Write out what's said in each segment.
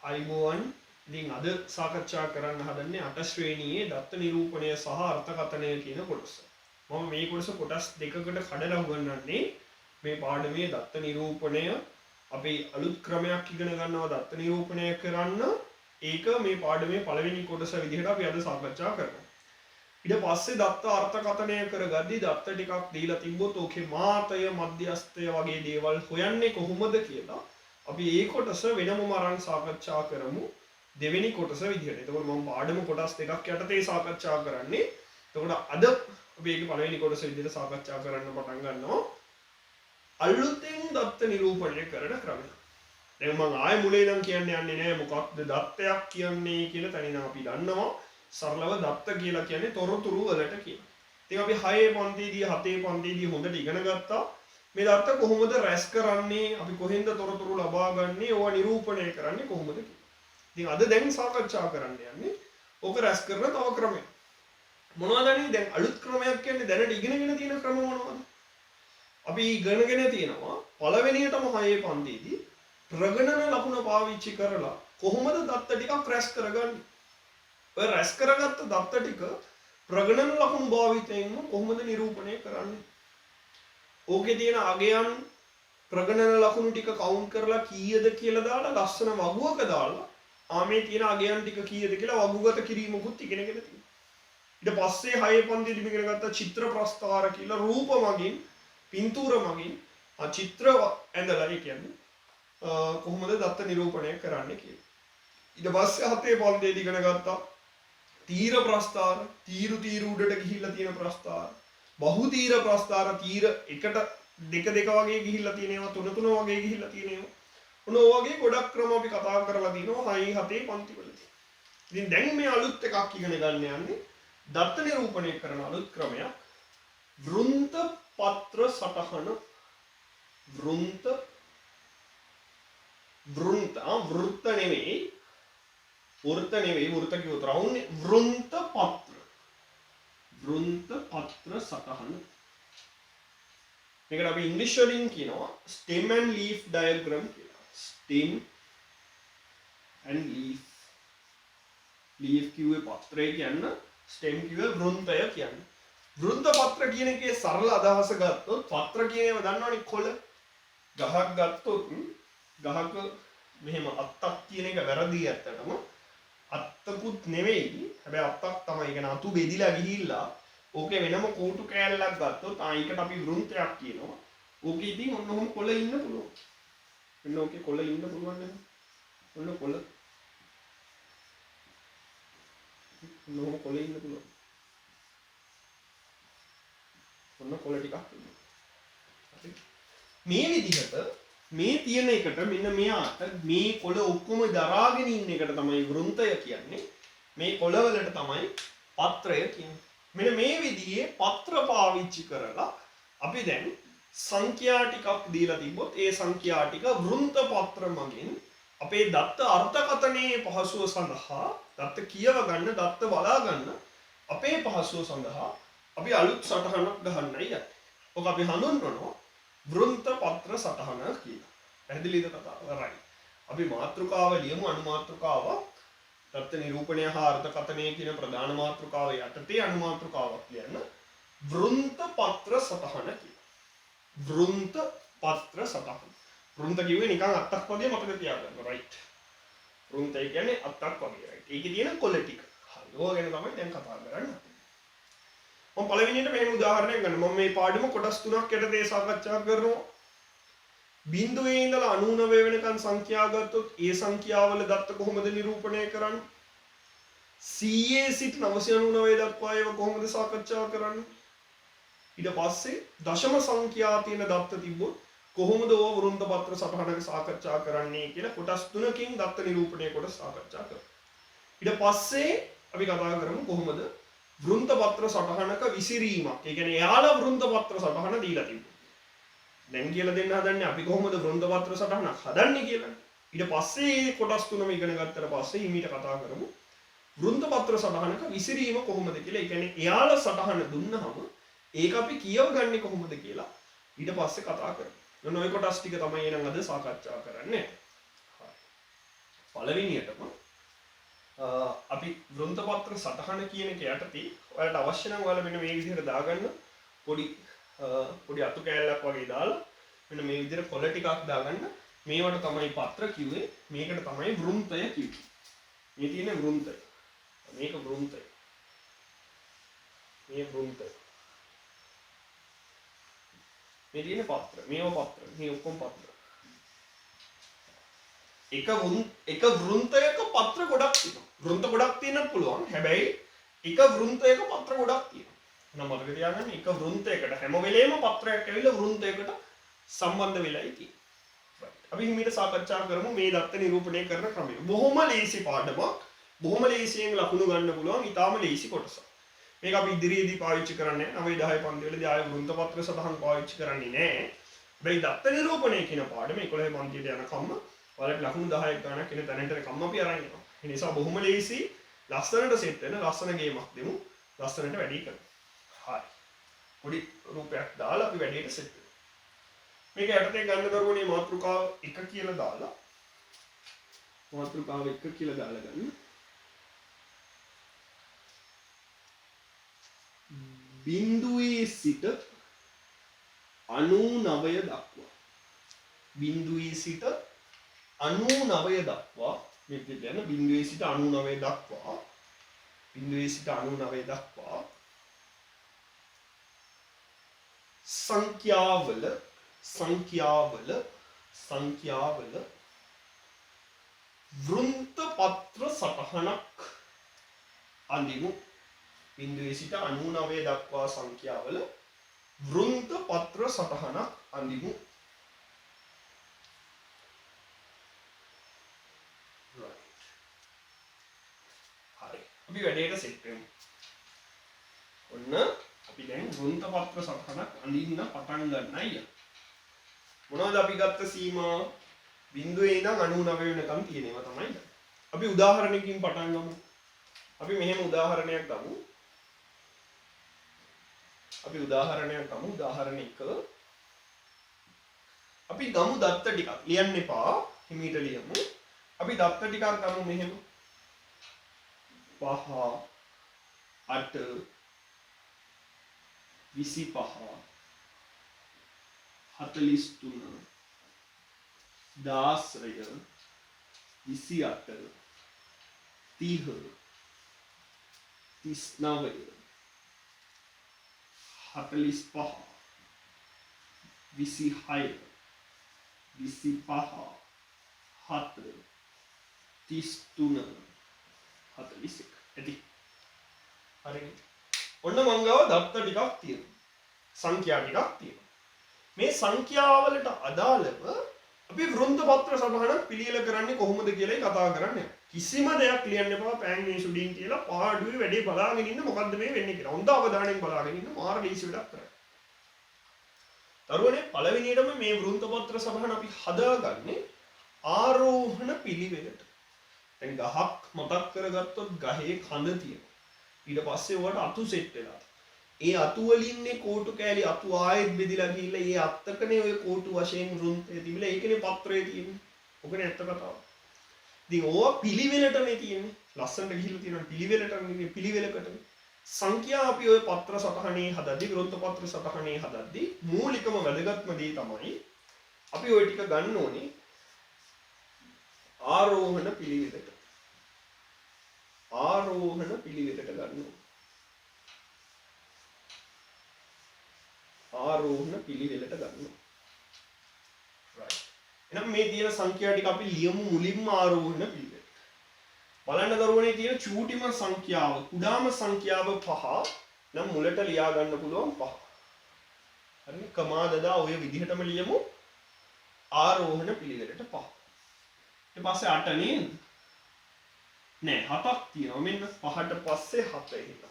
අයිබෝවන් ඉතින් අද සාකච්ඡා කරන්න හදන්නේ 8 ශ්‍රේණියේ දත්ත නිරූපණය සහ අර්ථකථනය කියන කොටස. මම මේ කොටස කොටස් දෙකකට කඩලා උගන්වන්නේ. මේ පාඩමේ දත්ත නිරූපණය අපි අලුත් ක්‍රමයක් ඉගෙන ගන්නවා දත්ත නිරූපණය කරන්න. ඒක මේ පාඩමේ පළවෙනි කොටස විදිහට අපි අද සාකච්ඡා කරනවා. ඊට පස්සේ දත්ත අර්ථකථනය කරගද්දී දත්ත ටිකක් දීලා තිබ්බොත් ඕකේ මාතය මධ්‍යස්ථය වගේ දේවල් හොයන්නේ කොහොමද කියලා අපි ඒ කොටස වෙනමම අරන් සාකච්ඡා කරමු දෙවෙනි කොටස විදිහට. එතකොට මම පාඩම කොටස් දෙකක් යටතේ සාකච්ඡා කරන්නේ. එතකොට අද අපි ඒක පළවෙනි කොටස විදිහට සාකච්ඡා කරන්න පටන් ගන්නවා. අලුතෙන් දත්ත නිරූපණය කරන ක්‍රමය. දැන් මම ආයෙ මුලින් ඉඳන් කියන්න යන්නේ නැහැ මොකක්ද දත්තයක් කියන්නේ කියලා තනියම අපි දන්නවා. සරලව දත්ත කියලා කියන්නේ තොරතුරු වලට කියනවා. ඉතින් අපි 6 පන්තියේදී 7 පන්තියේදී හොඳට ඉගෙන ගත්තා. මේ දත්ත කොහොමද රැස් කරන්නේ අපි කොහෙන්ද තොරතුරු ලබා ගන්නේ ඕවා නිරූපණය කරන්නේ කොහොමද කියලා. ඉතින් අද දැන් සාකච්ඡා කරන්න යන්නේ ඕක රැස් කරන තව ක්‍රමයක්. මොනවද දැන් අලුත් ක්‍රමයක් කියන්නේ දැනට ඉගෙනගෙන තියෙන ක්‍රම මොනවද? අපි ඉගෙනගෙන තියෙනවා පළවෙනියටම 6 පන්තියේදී ප්‍රගණන ලකුණ පාවිච්චි කරලා කොහොමද දත්ත ටිකක් රැස් කරගන්නේ? ඔය රැස් කරගත්ත දත්ත ටික ප්‍රගණන ලකුණු භාවිතයෙන් කොහොමද නිරූපණය කරන්නේ? ඕකේ තියෙන අගයන් ප්‍රගණන ලකුණු ටික කවුන්ට් කරලා කීයද කියලා දාලා ලස්සන වගුවක දාලා ආමේ තියෙන අගයන් ටික කීයද කියලා වගුගත කිරීමකුත් ඉගෙනගෙන තියෙනවා. ඊට පස්සේ 6 පන්තියේදී ඉගෙන ගත්ත චිත්‍ර ප්‍රස්තාර කියලා රූප මගින් පින්තූර මගින් චිත්‍ර ඇඳලා කියන්නේ කොහොමද දත්ත නිරූපණය කරන්නේ කියලා. ඊට පස්සේ 7 පන්තියේදී ඉගෙන ගත්තා තීර ප්‍රස්තාර තීරු උඩට ගිහිල්ලා තියෙන ප්‍රස්තාර බහු තීර ප්‍රස්තාර තීර එකට දෙක වගේ ගිහිල්ලා තියෙනවා තුන වගේ ගිහිල්ලා තියෙනවා. ඔන්න ඔය වගේ ගොඩක් ක්‍රම අපි කතා කරලා දිනවා 6 7 පන්තිවලදී. ඉතින් දැන් මේ අලුත් එකක් ඉගෙන ගන්න යන්නේ දත්ත නිරූපණය කරන අලුත් ක්‍රමයක් වෘන්ත පත්‍ර සටහන වෘන්ත නෙමෙයි වෘත කිව්වොත් රවුම් වෘන්ත පත්‍ර සටහන. මේකට අපි ඉංග්‍රීසි වලින් කියනවා stem and leaf diagram කියලා. stem and leaf කිව්වේ පත්‍රය කියන්න stem කිව්වේ වෘන්තය කියන්න. වෘන්ත පත්‍ර කියන එකේ සරල අදහස ගත්තොත් පත්‍ර කියන ඒවා දන්නවනේ කොළ ගහක් ගත්තොත් ගහක මෙහෙම අත්තක් කියන එක වැරදි ඇත්තටම අත්තකුත් නෙවෙයි හැබැයි අත්තක් තමයි. ඒ කියන්නේ අතු බෙදිලා ගිහිල්ලා ඕකේ වෙනම කෝටු කෑල්ලක් ගත්තොත් ඒකට අපි වෘන්තයක් කියනවා. ඕකේ ඉතින් ඔන්න ඔහොම කොළ ඉන්න පුළුවන්. මෙන්න ඕකේ කොළ ඉන්න පුළුවන් නේද? ඔන්න කොළ. ඔන්න ඔහොම කොළ ඉන්න පුළුවන්. ඔන්න කොළ ටිකක් ඉන්නවා. හරි. මේ විදිහට මේ තියෙන එකට මෙන්න මෙයාට මේ කොළ ඔක්කොම දරාගෙන ඉන්න එකට තමයි වෘන්තය කියන්නේ. මේ කොළ වලට තමයි පත්‍රය කියන්නේ. මෙන්න මේ විදිහේ පත්‍ර පාවිච්චි කරලා අපි දැන් සංඛ්‍යා ටිකක් දීලා තිබ්බොත් ඒ සංඛ්‍යා ටික වෘන්ත පත්‍ර මගින් අපේ දත්ත අර්ථකථනයේ පහසුව සඳහා දත්ත කියව ගන්න දත්ත බලා ගන්න අපේ පහසුව සඳහා අපි අලුත් සටහනක් ගහන්නයි යන්නේ. ඔක අපි හඳුන්වනවා වෘන්ත පත්‍ර සටහන කියලා. පැහැදිලිද කතාව? right. අපි මාතෘකාව ලියමු අනුමාතෘකාව දත්ත නිරූපණය හා අර්ථකථනය කියන ප්‍රධාන මාතෘකාව යටතේ අනුමාතෘකාවක් ලියන්න වෘන්ත පත්‍ර සටහන කියලා. වෘන්ත පත්‍ර සටහන. වෘන්ත කිව්වේ නිකන් අත්තක් වගේ මතක තියාගන්න. right. වෘන්තය කියන්නේ අත්තක් වගේ. right. ඒකේ තියෙන කොළ ටික. හරි. ඕක ගැන තමයි දැන් කතා කරන්නේ. මම පළවෙනියට මෙහෙම උදාහරණයක් ගන්න. මම මේ පාඩම කොටස් තුනක් යටතේ සාකච්ඡා කරනවා. බිඳුවේ ඉඳලා 99 වෙනකන් සංඛ්‍යා ගත්තොත් ඒ සංඛ්‍යාවල දත්ත කොහොමද නිරූපණය කරන්නේ? 100 සිට 999 දක්වා ඒවා කොහොමද සාකච්ඡා කරන්නේ? ඊට පස්සේ දශම සංඛ්‍යා තියෙන දත්ත තිබ්බොත් කොහොමද ඕව වෘන්ත පත්‍ර සටහනක සාකච්ඡා කරන්නේ කියලා කොටස් තුනකින් දත්ත නිරූපණය කොට සාකච්ඡා කරමු. ඊට පස්සේ අපි කතා කරමු කොහොමද වෘන්ත පත්‍ර සටහනක විසිරීමක්. ඒ කියන්නේ එයාලා වෘන්ත පත්‍ර සටහන දීලා තිබුණා. දැන් කියලා දෙන්න හදන්නේ අපි කොහොමද වෘන්ත පත්‍ර සටහනක් හදන්නේ කියලා. ඊට පස්සේ මේ කොටස් තුනම ඉගෙන ගත්තට පස්සේ හිමීට කතා කරමු වෘන්ත පත්‍ර සටහනක විසිරීම කොහොමද කියලා. ඒ කියන්නේ එයාලා සටහන දුන්නහම ඒක අපි කියවගන්නේ කොහොමද කියලා ඊට පස්සේ කතා කරමු. ඔන්න ඔය කොටස් ටික තමයි එනම් අද සාකච්ඡා කරන්නේ. පළවෙනියටම අපි වෘන්ත පත්‍ර සටහන කියන එක යටතේ ඔයාලට අවශ්‍ය නම් ඔයාලා මෙන්න මේ විදිහට දාගන්න පොඩි අතු කෑල්ලක් වගේ දාලා මෙන්න මේ විදිහට කොළ ටිකක් දාගන්න. මේවට තමයි පත්‍ර කිව්වේ, මේකට තමයි වෘන්තය කිව්වේ. මේ තියෙන වෘන්තය, මේක වෘන්තය, මේ වෘන්තය, මේ තියෙන පත්‍ර, මේව පත්‍ර, මේ ඔක්කොම පත්‍ර. එක වෘන්තයක පත්‍ර ගොඩක් තියෙනවා. වෘන්ත ගොඩක් තියෙන්නත් පුළුවන්. හැබැයි එක වෘන්තයක පත්‍ර ගොඩක් තියෙනවා. එහෙනම් මතක තියාගන්න, එක වෘන්තයකට හැම වෙලේම පත්‍රයක් ඇවිල්ලා වෘන්තයකට සම්බන්ධ වෙලායි තියෙන්නේ. අපි හිමීට සාකච්ඡා කරමු මේ දත්ත නිරූපණය කරන ක්‍රමය. බොහොම ලේසි පාඩමක්. බොහොම ලේසියෙන් ලකුණු ගන්න පුළුවන්. ඊටාම ලේසි කොටසක්. මේක අපි ඉදිරියේදී පාවිච්චි කරන්නේ 9 10 පන්තිවලදී ආයෙ වෘන්ත පත්‍ර සටහන් පාවිච්චි කරන්නේ නැහැ. හැබැයි දත්ත නිරූපණය කියන පාඩම 11 පන්තියට යනකම්ම ඔයාලට ලකුණු 10ක් ගන්නක් කියන තැනට කම්ම අපි අරන් යනවා. ඒ නිසා බොහොම ලේසි, ලස්සනට සෙට් වෙන ලස්සන ගේමක් දෙමු. ලස්සනට වැඩි කරමු. හරි. පොඩි රූපයක් දාලා අපි වැඩේට සෙට් වෙමු. මේක යටතේ ගන්න දරුවනේ මාතෘකාව 1 කියලා දාලා මාතෘකාව 1 කියලා දාලා ගන්න. බිඳුවේ සිට 99 දක්වා. බිඳුවේ සිට 99 දක්වා මේක කියන බිඳුවේ සිට 99 දක්වා. බිඳුවේ සිට 99 දක්වා සංඛ්‍යාවල වෘන්ත පත්‍ර සටහනක් අඳිමු. බිඳුවේ සිට 99 දක්වා සංඛ්‍යාවල වෘන්ත පත්‍ර සටහනක් අඳිමු. හරි. අපි වැඩේට සෙට් වෙමු. ඔන්න අපි දැන් වෘන්ත පත්‍ර සටහනක් අඳින්න පටන් ගන්නයි. මොනවද අපි ගත්ත සීමා? බිඳුවේ ඉඳන් 99 වෙනකම් තියෙනවා තමයි. අපි උදාහරණයකින් පටන් ගමු. අපි මෙහෙම උදාහරණයක් ගමු. උදාහරණ 1. අපි ගමු දත්ත ටිකක්. ලියන්න එපා. හිමීට ලියමු. අපි දත්ත ටිකක් ගමු මෙහෙම. 5 8 25 43 16 28 30 39 45 26 25 7 33 41 ඇති. හරි. ඔන්න මං ගාව දත්ත ටිකක් තියෙනවා. සංඛ්‍යා ටිකක් තියෙනවා. මේ සංඛ්‍යාවලට අදාළව අපි වෘන්ත පත්‍ර සටහනක් පිළියෙල කරන්නේ කොහොමද කියලා කතා කරන්නේ. කිසිම දෙයක් ලියන්න එපා පෑන් මේ සුඩින් කියලා පාඩුවේ වැඩේ බලාගෙන ඉන්න මොකද්ද මේ වෙන්නේ කියලා. හොඳ අවධානයෙන් බලාගෙන ඉන්න මාර ලීසි වැඩක් කරන්න. දරුවනේ පළවෙනියටම මේ වෘන්ත පත්‍ර සටහන අපි හදාගන්නේ ආරෝහණ පිළිවෙලට. දැන් ගහක් මතක් කරගත්තොත් ගහේ කඳ තියෙනවා. ඊට පස්සේ ඔයාලට අතු සෙට් වෙලා. ඒ අතු වලින්නේ කෝටු කෑලි අතු ආයෙත් බෙදිලා ගිහිල්ලා ඒ අත්තකනේ ඔය කෝටු වශයෙන් වෘන්තය තිබිලා ඒකනේ පත්‍රයේ තියෙන්නේ. ඔකනේ ඇත්ත කතාව. ඉතින් ඕවා පිළිවෙලටනේ තියෙන්නේ. ලස්සනට ගිහිල්ලා තියෙනවා පිළිවෙලටනේ පිළිවෙලකට. සංඛ්‍යා අපි ඔය පත්‍ර සටහනේ හදද්දී වෘන්ත පත්‍ර සටහනේ හදද්දී මූලිකම වැදගත්ම දේ තමයි අපි ওই ටික ගන්න ඕනේ ආරෝහණ පිළිවෙලට. ආරෝහණ පිළිවෙලට ගන්න ඕනේ. ආරෝහණ පිළිවෙලට ගන්නවා. right. එහෙනම් මේ තියෙන සංඛ්‍යා ටික අපි ලියමු මුලින්ම ආරෝහණ පිළිවෙල. බලන්න දරුවනේ තියෙන චූටිම සංඛ්‍යාව, කුඩාම සංඛ්‍යාව 5 නම් මුලට ලියා ගන්න පුළුවන් 5. හරිනේ? කමා දදා ඔය විදිහටම ලියමු ආරෝහණ පිළිවෙලට 5. ඊට පස්සේ 8 නේද? නෑ 7ක් තියෙනවා. මෙන්න 5ට පස්සේ 7 එහෙනම්.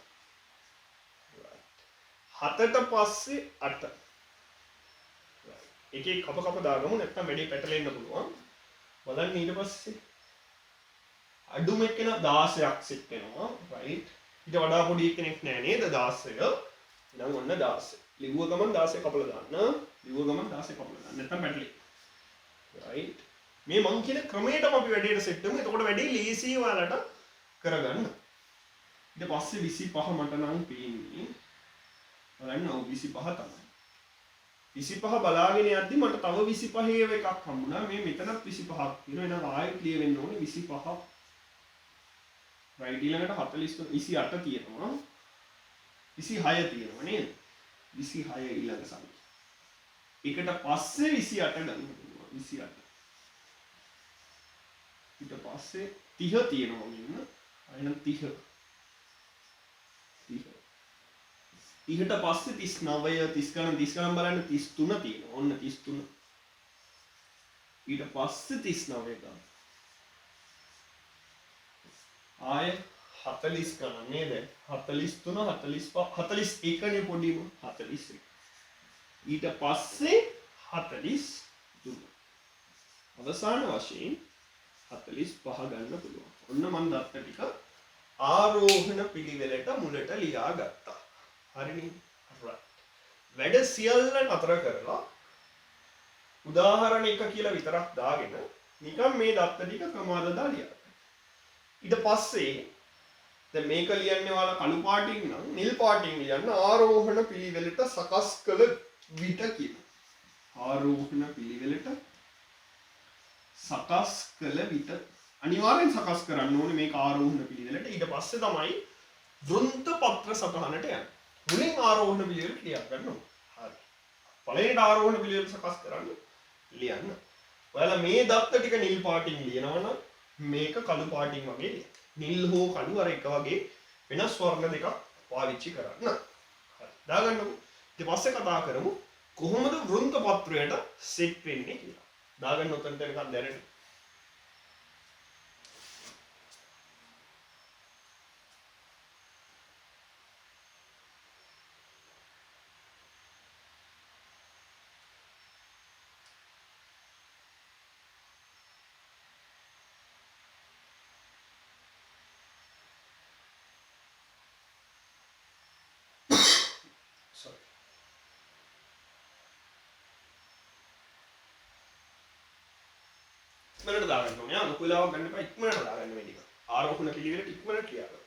7ට පස්සේ 8. එකේ කප දාගමු නැත්නම් වැඩි පැටලෙන්න පුළුවන්. බලන්න ඊට පස්සේ අඩුම එක්කෙන 16ක් සෙට් වෙනවා. රයිට්. ඊට වඩා පොඩි කෙනෙක් නෑ නේද 16. එහෙනම් ඔන්න 16. ලිව්ව ගමන් 16 කපලා දාන්න. ලිව්ව ගමන් 16 කපලා දාන්න. නැත්නම් පැටලෙයි. රයිට්. මේ මං කියන ක්‍රමයටම අපි වැඩේට සෙට් වෙමු. එතකොට වැඩේ ලේසියි ඔයාලට කරගන්න. ඊට පස්සේ 25 මට නම් පේන්නේ බලන්න ඔව් 25 තමයි. 25 බලාගෙන යද්දි මට තව 25 එකක් හම්බුණා. මේ මෙතනත් 25ක් තියෙනවා. එහෙනම් ආයෙත් ලියවෙන්න ඕනේ 25. රයිට් ඊළඟට 43 28 තියෙනවා. 26 තියෙනවා නේද? 26 ඊළඟ සංඛ්‍යාව. එකට පස්සේ 28 ගන්න පුළුවන්. 28. ඊට පස්සේ 30 තියෙනවා මෙන්න. එහෙනම් 30. 30ට පස්සේ 39 30 ගණන් බලන්න 33 තියෙනවා. ඔන්න 33. ඊට පස්සේ 39 ගන්න. ආයේ 40 ගණන් නේද? 43 45 41 නේ පොඩිම 41. ඊට පස්සේ 43. අවසාන වශයෙන් 45 ගන්න පුළුවන්. ඔන්න මම දත්ත ටික ආරෝහණ පිළිවෙලට මුලට ලියා ගත්තා. හරිනේ? right. වැඩ සියල්ල නතර කරලා උදාහරණ එක කියලා විතරක් දාගෙන නිකන් මේ දත්ත ටික ක්‍රමාදදා ලියන්න. ඊට පස්සේ දැන් මේක ලියන්නේ ඔයාලා කළු පාටින් නම් නිල් පාටින් ලියන්න ආරෝහණ පිළිවෙලට සකස් කළ විට කියලා. ආරෝහණ පිළිවෙලට සකස් කළ විට අනිවාර්යෙන් සකස් කරන්න ඕනේ මේක ආරෝහණ පිළිවෙලට. ඊට පස්සේ තමයි වෘන්ත පත්‍ර සටහනට යන්නේ. මුලින් ආරෝහණ පිළිවෙල ලියා ගන්න ඕනේ. හරි. පළවෙනිට ආරෝහණ පිළිවෙල සකස් කරන්න ලියන්න. ඔයාලා මේ දත්ත ටික නිල් පාටින් ලියනවා නම් මේක කළු පාටින් වගේ ලියන්න. නිල් හෝ කළු අර එක වගේ වෙනස් වර්ණ දෙකක් පාවිච්චි කරන්න. හරි. දාගන්නකො. ඊට පස්සේ කතා කරමු කොහොමද වෘන්ත පත්‍රයට සෙට් වෙන්නේ කියලා. දාගන්න උතන්ට නිකන් දැනට. ඉක්මනට දාගන්න ඕනේ. අනුකූල වෙලාවක් ගන්න එපා. ඉක්මනට දාගන්න මේ ටික. ආරෝහණ පිළිවෙලට ඉක්මනට ක්‍රියා කරන්න.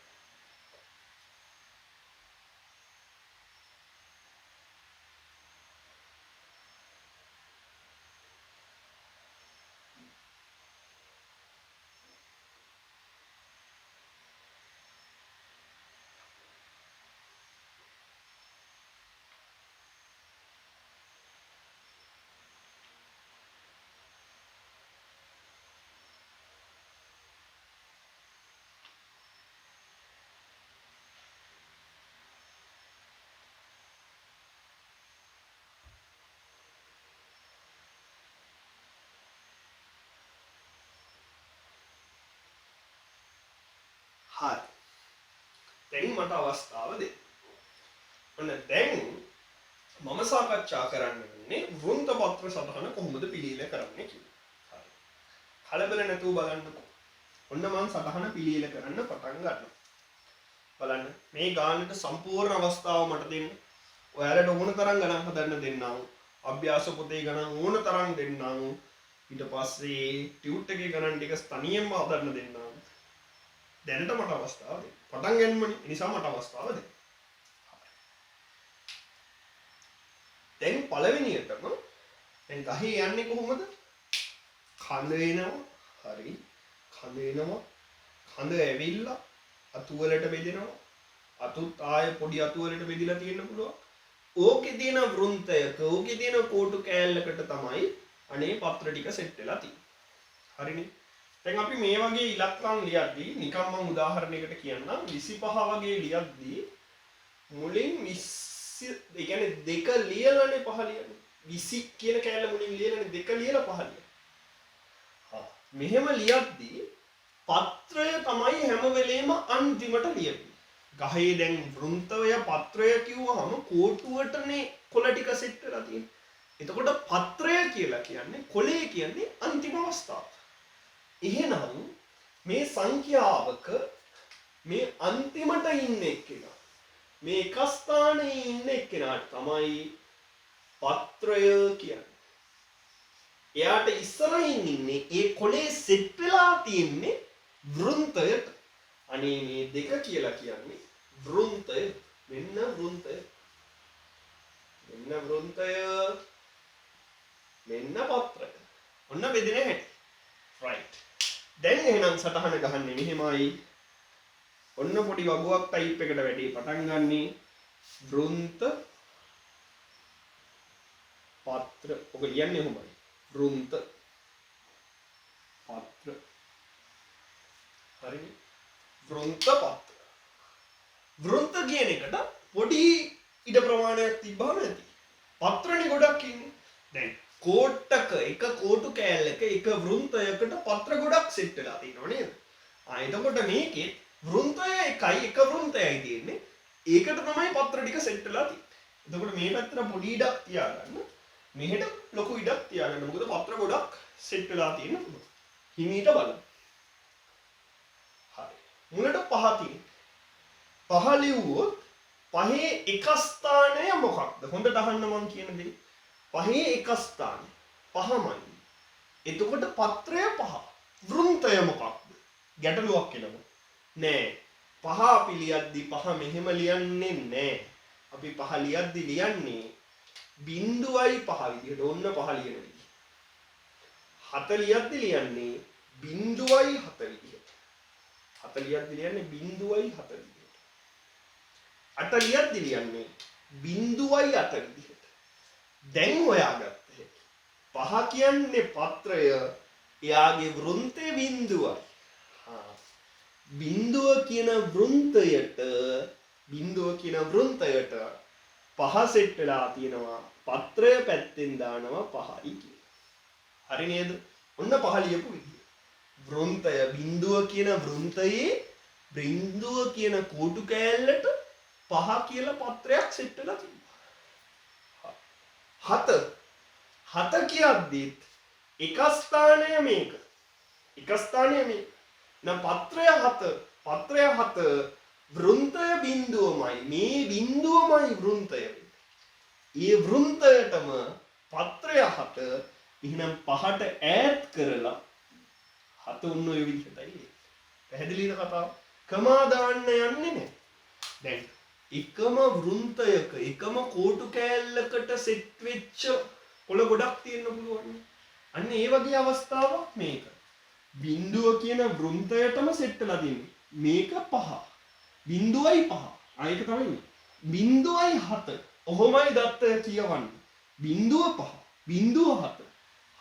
හරි. දැන් මට අවස්ථාව දෙන්න. ඔන්න දැන් මම සාකච්ඡා කරන්න වෙන්නේ වෘන්ත පත්‍ර සටහන කොහොමද පිළියෙල කරන්නේ කියලා. හරි. කලබල නැතුව බලන්නකො. ඔන්න මම සටහන පිළියෙල කරන්න පටන් ගන්නවා. බලන්න මේ ගානට සම්පූර්ණ අවස්ථාව මට දෙන්න. ඔයාලට ඕන තරම් ගණන් හදන්න දෙන්නම්. අභ්‍යාස පොතේ ගණන් ඕන තරම් දෙන්නම්. ඊට පස්සේ ටියුට් එකේ ගණන් ටික තනියෙන්ම හදන්න දෙන්නම්. දැනට මට අවස්ථාව දෙන්න. පටන් ගන්නමනේ. ඒ නිසා මට අවස්ථාව දෙන්න. දැන් පළවෙනියටම දැන් ගහේ යන්නේ කොහොමද? කඳ එනවා. හරි. කඳ එනවා. කඳ ඇවිල්ලා අතු වලට බෙදෙනවා. අතුත් ආය පොඩි අතු වලට බෙදිලා තියෙන්න පුළුවන්. ඕකේ තියෙන වෘන්තයක ඕකේ තියෙන කෝටු කෑල්ලකට තමයි අනේ පත්‍ර ටික සෙට් වෙලා තියෙන්නේ. හරිනේ. දැන් අපි මේ වගේ ඉලක්කම් ලියද්දී නිකම් මම උදාහරණයකට කියන්නම් 25 වගේ ලියද්දී මුලින් 20 ඒ කියන්නේ දෙක ලියලානේ පහ ලියන්නේ 20 කියන කෑල්ල මුලින් ලියලානේ දෙක ලියලා පහ ලියන්නේ. මෙහෙම ලියද්දී පත්‍රය තමයි හැම වෙලේම අන්තිමට ලියන්නේ. ගහේ දැන් වෘන්තය පත්‍රය කිව්වහම කෝටුවටනේ කොළ ටික සෙට් වෙලා තියෙන්නේ. එතකොට පත්‍රය කියලා කියන්නේ කොළේ කියන්නේ අන්තිම අවස්ථාව. එහෙනම් මේ සංඛ්‍යාවක මේ අන්තිමට ඉන්න එක්කෙනා මේ එක ස්ථානයේ ඉන්න එක්කෙනාට තමයි පත්‍රය කියන්නේ. එයාට ඉස්සරහින් ඉන්නේ ඒ කොලේ සෙට් වෙලා තියෙන්නේ වෘන්තයට. අනේ මේ දෙක කියලා කියන්නේ වෘන්තය. මෙන්න වෘන්තය. මෙන්න වෘන්තය. මෙන්න පත්‍රය. ඔන්න බෙදෙන හැටි. right. දැන් එහෙනම් සටහන ගහන්නේ මෙහෙමයි. ඔන්න පොඩි වගුවක් ටයිප් එකට වැඩි පටන් ගන්නෙ වෘන්ත පත්‍ර. ඔක ලියන්නේ කොහොමද? වෘන්ත පත්‍ර. හරිනේ. වෘන්ත පත්‍ර. වෘන්ත කියන එකට පොඩි ඉඩ ප්‍රමාණයක් තිබ්බම ඇති. පත්‍රනේ ගොඩක් ඉන්නේ. දැන් කෝට්ටක එක කෝටු කෑල්ලක එක වෘන්තයකට පත්‍ර ගොඩක් සෙට් වෙලා තියෙනවා නේද? එතකොට මේකේ වෘන්තය එකයි එක වෘන්තයයි තියෙන්නේ. ඒකට තමයි පත්‍ර ටික සෙට් වෙලා තියෙන්නේ. එතකොට මේ පැත්තට පොඩි ඉඩක් තියාගන්න. මෙහෙට ලොකු ඉඩක් තියාගන්න. මොකද පත්‍ර ගොඩක් සෙට් වෙලා තියෙන පුළුවන්. හිමීට බලන්න. හරි. මුලට පහ තියෙනවා. පහ ලිව්වොත් පහේ එක ස්ථානය මොකක්ද? හොඳට අහන්න මම කියන දේ. පහේ එක ස්ථානය පහමයි. එතකොට පත්‍රය පහ. වෘන්තය මොකක්ද? ගැටලුවක් එනවා. නෑ. පහ අපි ලියද්දි පහ මෙහෙම ලියන්නේ නෑ. අපි පහ ලියද්දි ලියන්නේ 0.5 විදිහට. ඔන්න පහ ලියන විදිහ. 7 ලියද්දි ලියන්නේ 0.7 විදිහට. 7 ලියද්දි ලියන්නේ 0.7 විදිහට. 8 ලියද්දි ලියන්නේ 0.8 විදිහට. දැන් හොයාගත්තේ පහ කියන්නේ පත්‍රය, එයාගේ වෘන්තේ බිඳුවයි. බිඳුව කියන වෘන්තයට පහ සෙට් වෙලා තියෙනවා. පත්‍රය පැත්තෙන් දානවා 5යි කියලා. හරි නේද? ඔන්න පහ ලියපු විදිය. වෘන්තය බිඳුව කියන වෘන්තයේ බිඳුව කියන කෝටු කෑල්ලට 5 කියලා පත්‍රයක් සෙට් වෙලා තියෙනවා. 7 කියද්දිත් එක ස්ථානය මේක. එක ස්ථානය මේක. නම් පත්‍රය 7 වෘන්තය බිඳුවමයි. මේ බිඳුවමයි වෘන්තය. ඒ වෘන්තයටම පත්‍රය 7. එහෙනම් 5ට ඈඩ් කරලා 7 උන්න ඔය විදිහටයි. පැහැදිලිද කතාව? කමා දාන්න යන්නේ නැහැ. දැන් එකම වෘන්තයක එකම කෝටු කෑල්ලකට සෙට් වෙච්ච කොළ ගොඩක් තියෙන්න පුළුවන්. අන්න ඒ වගේ අවස්ථාවක් මේක. බිඳුව කියන වෘන්තයටම සෙට් වෙලා තියෙන්නේ. මේක 5. 0.5. ආයෙක තමයි 0.7. ඔහොමයි දත්ත කියවන්නේ. 0.5 0.7.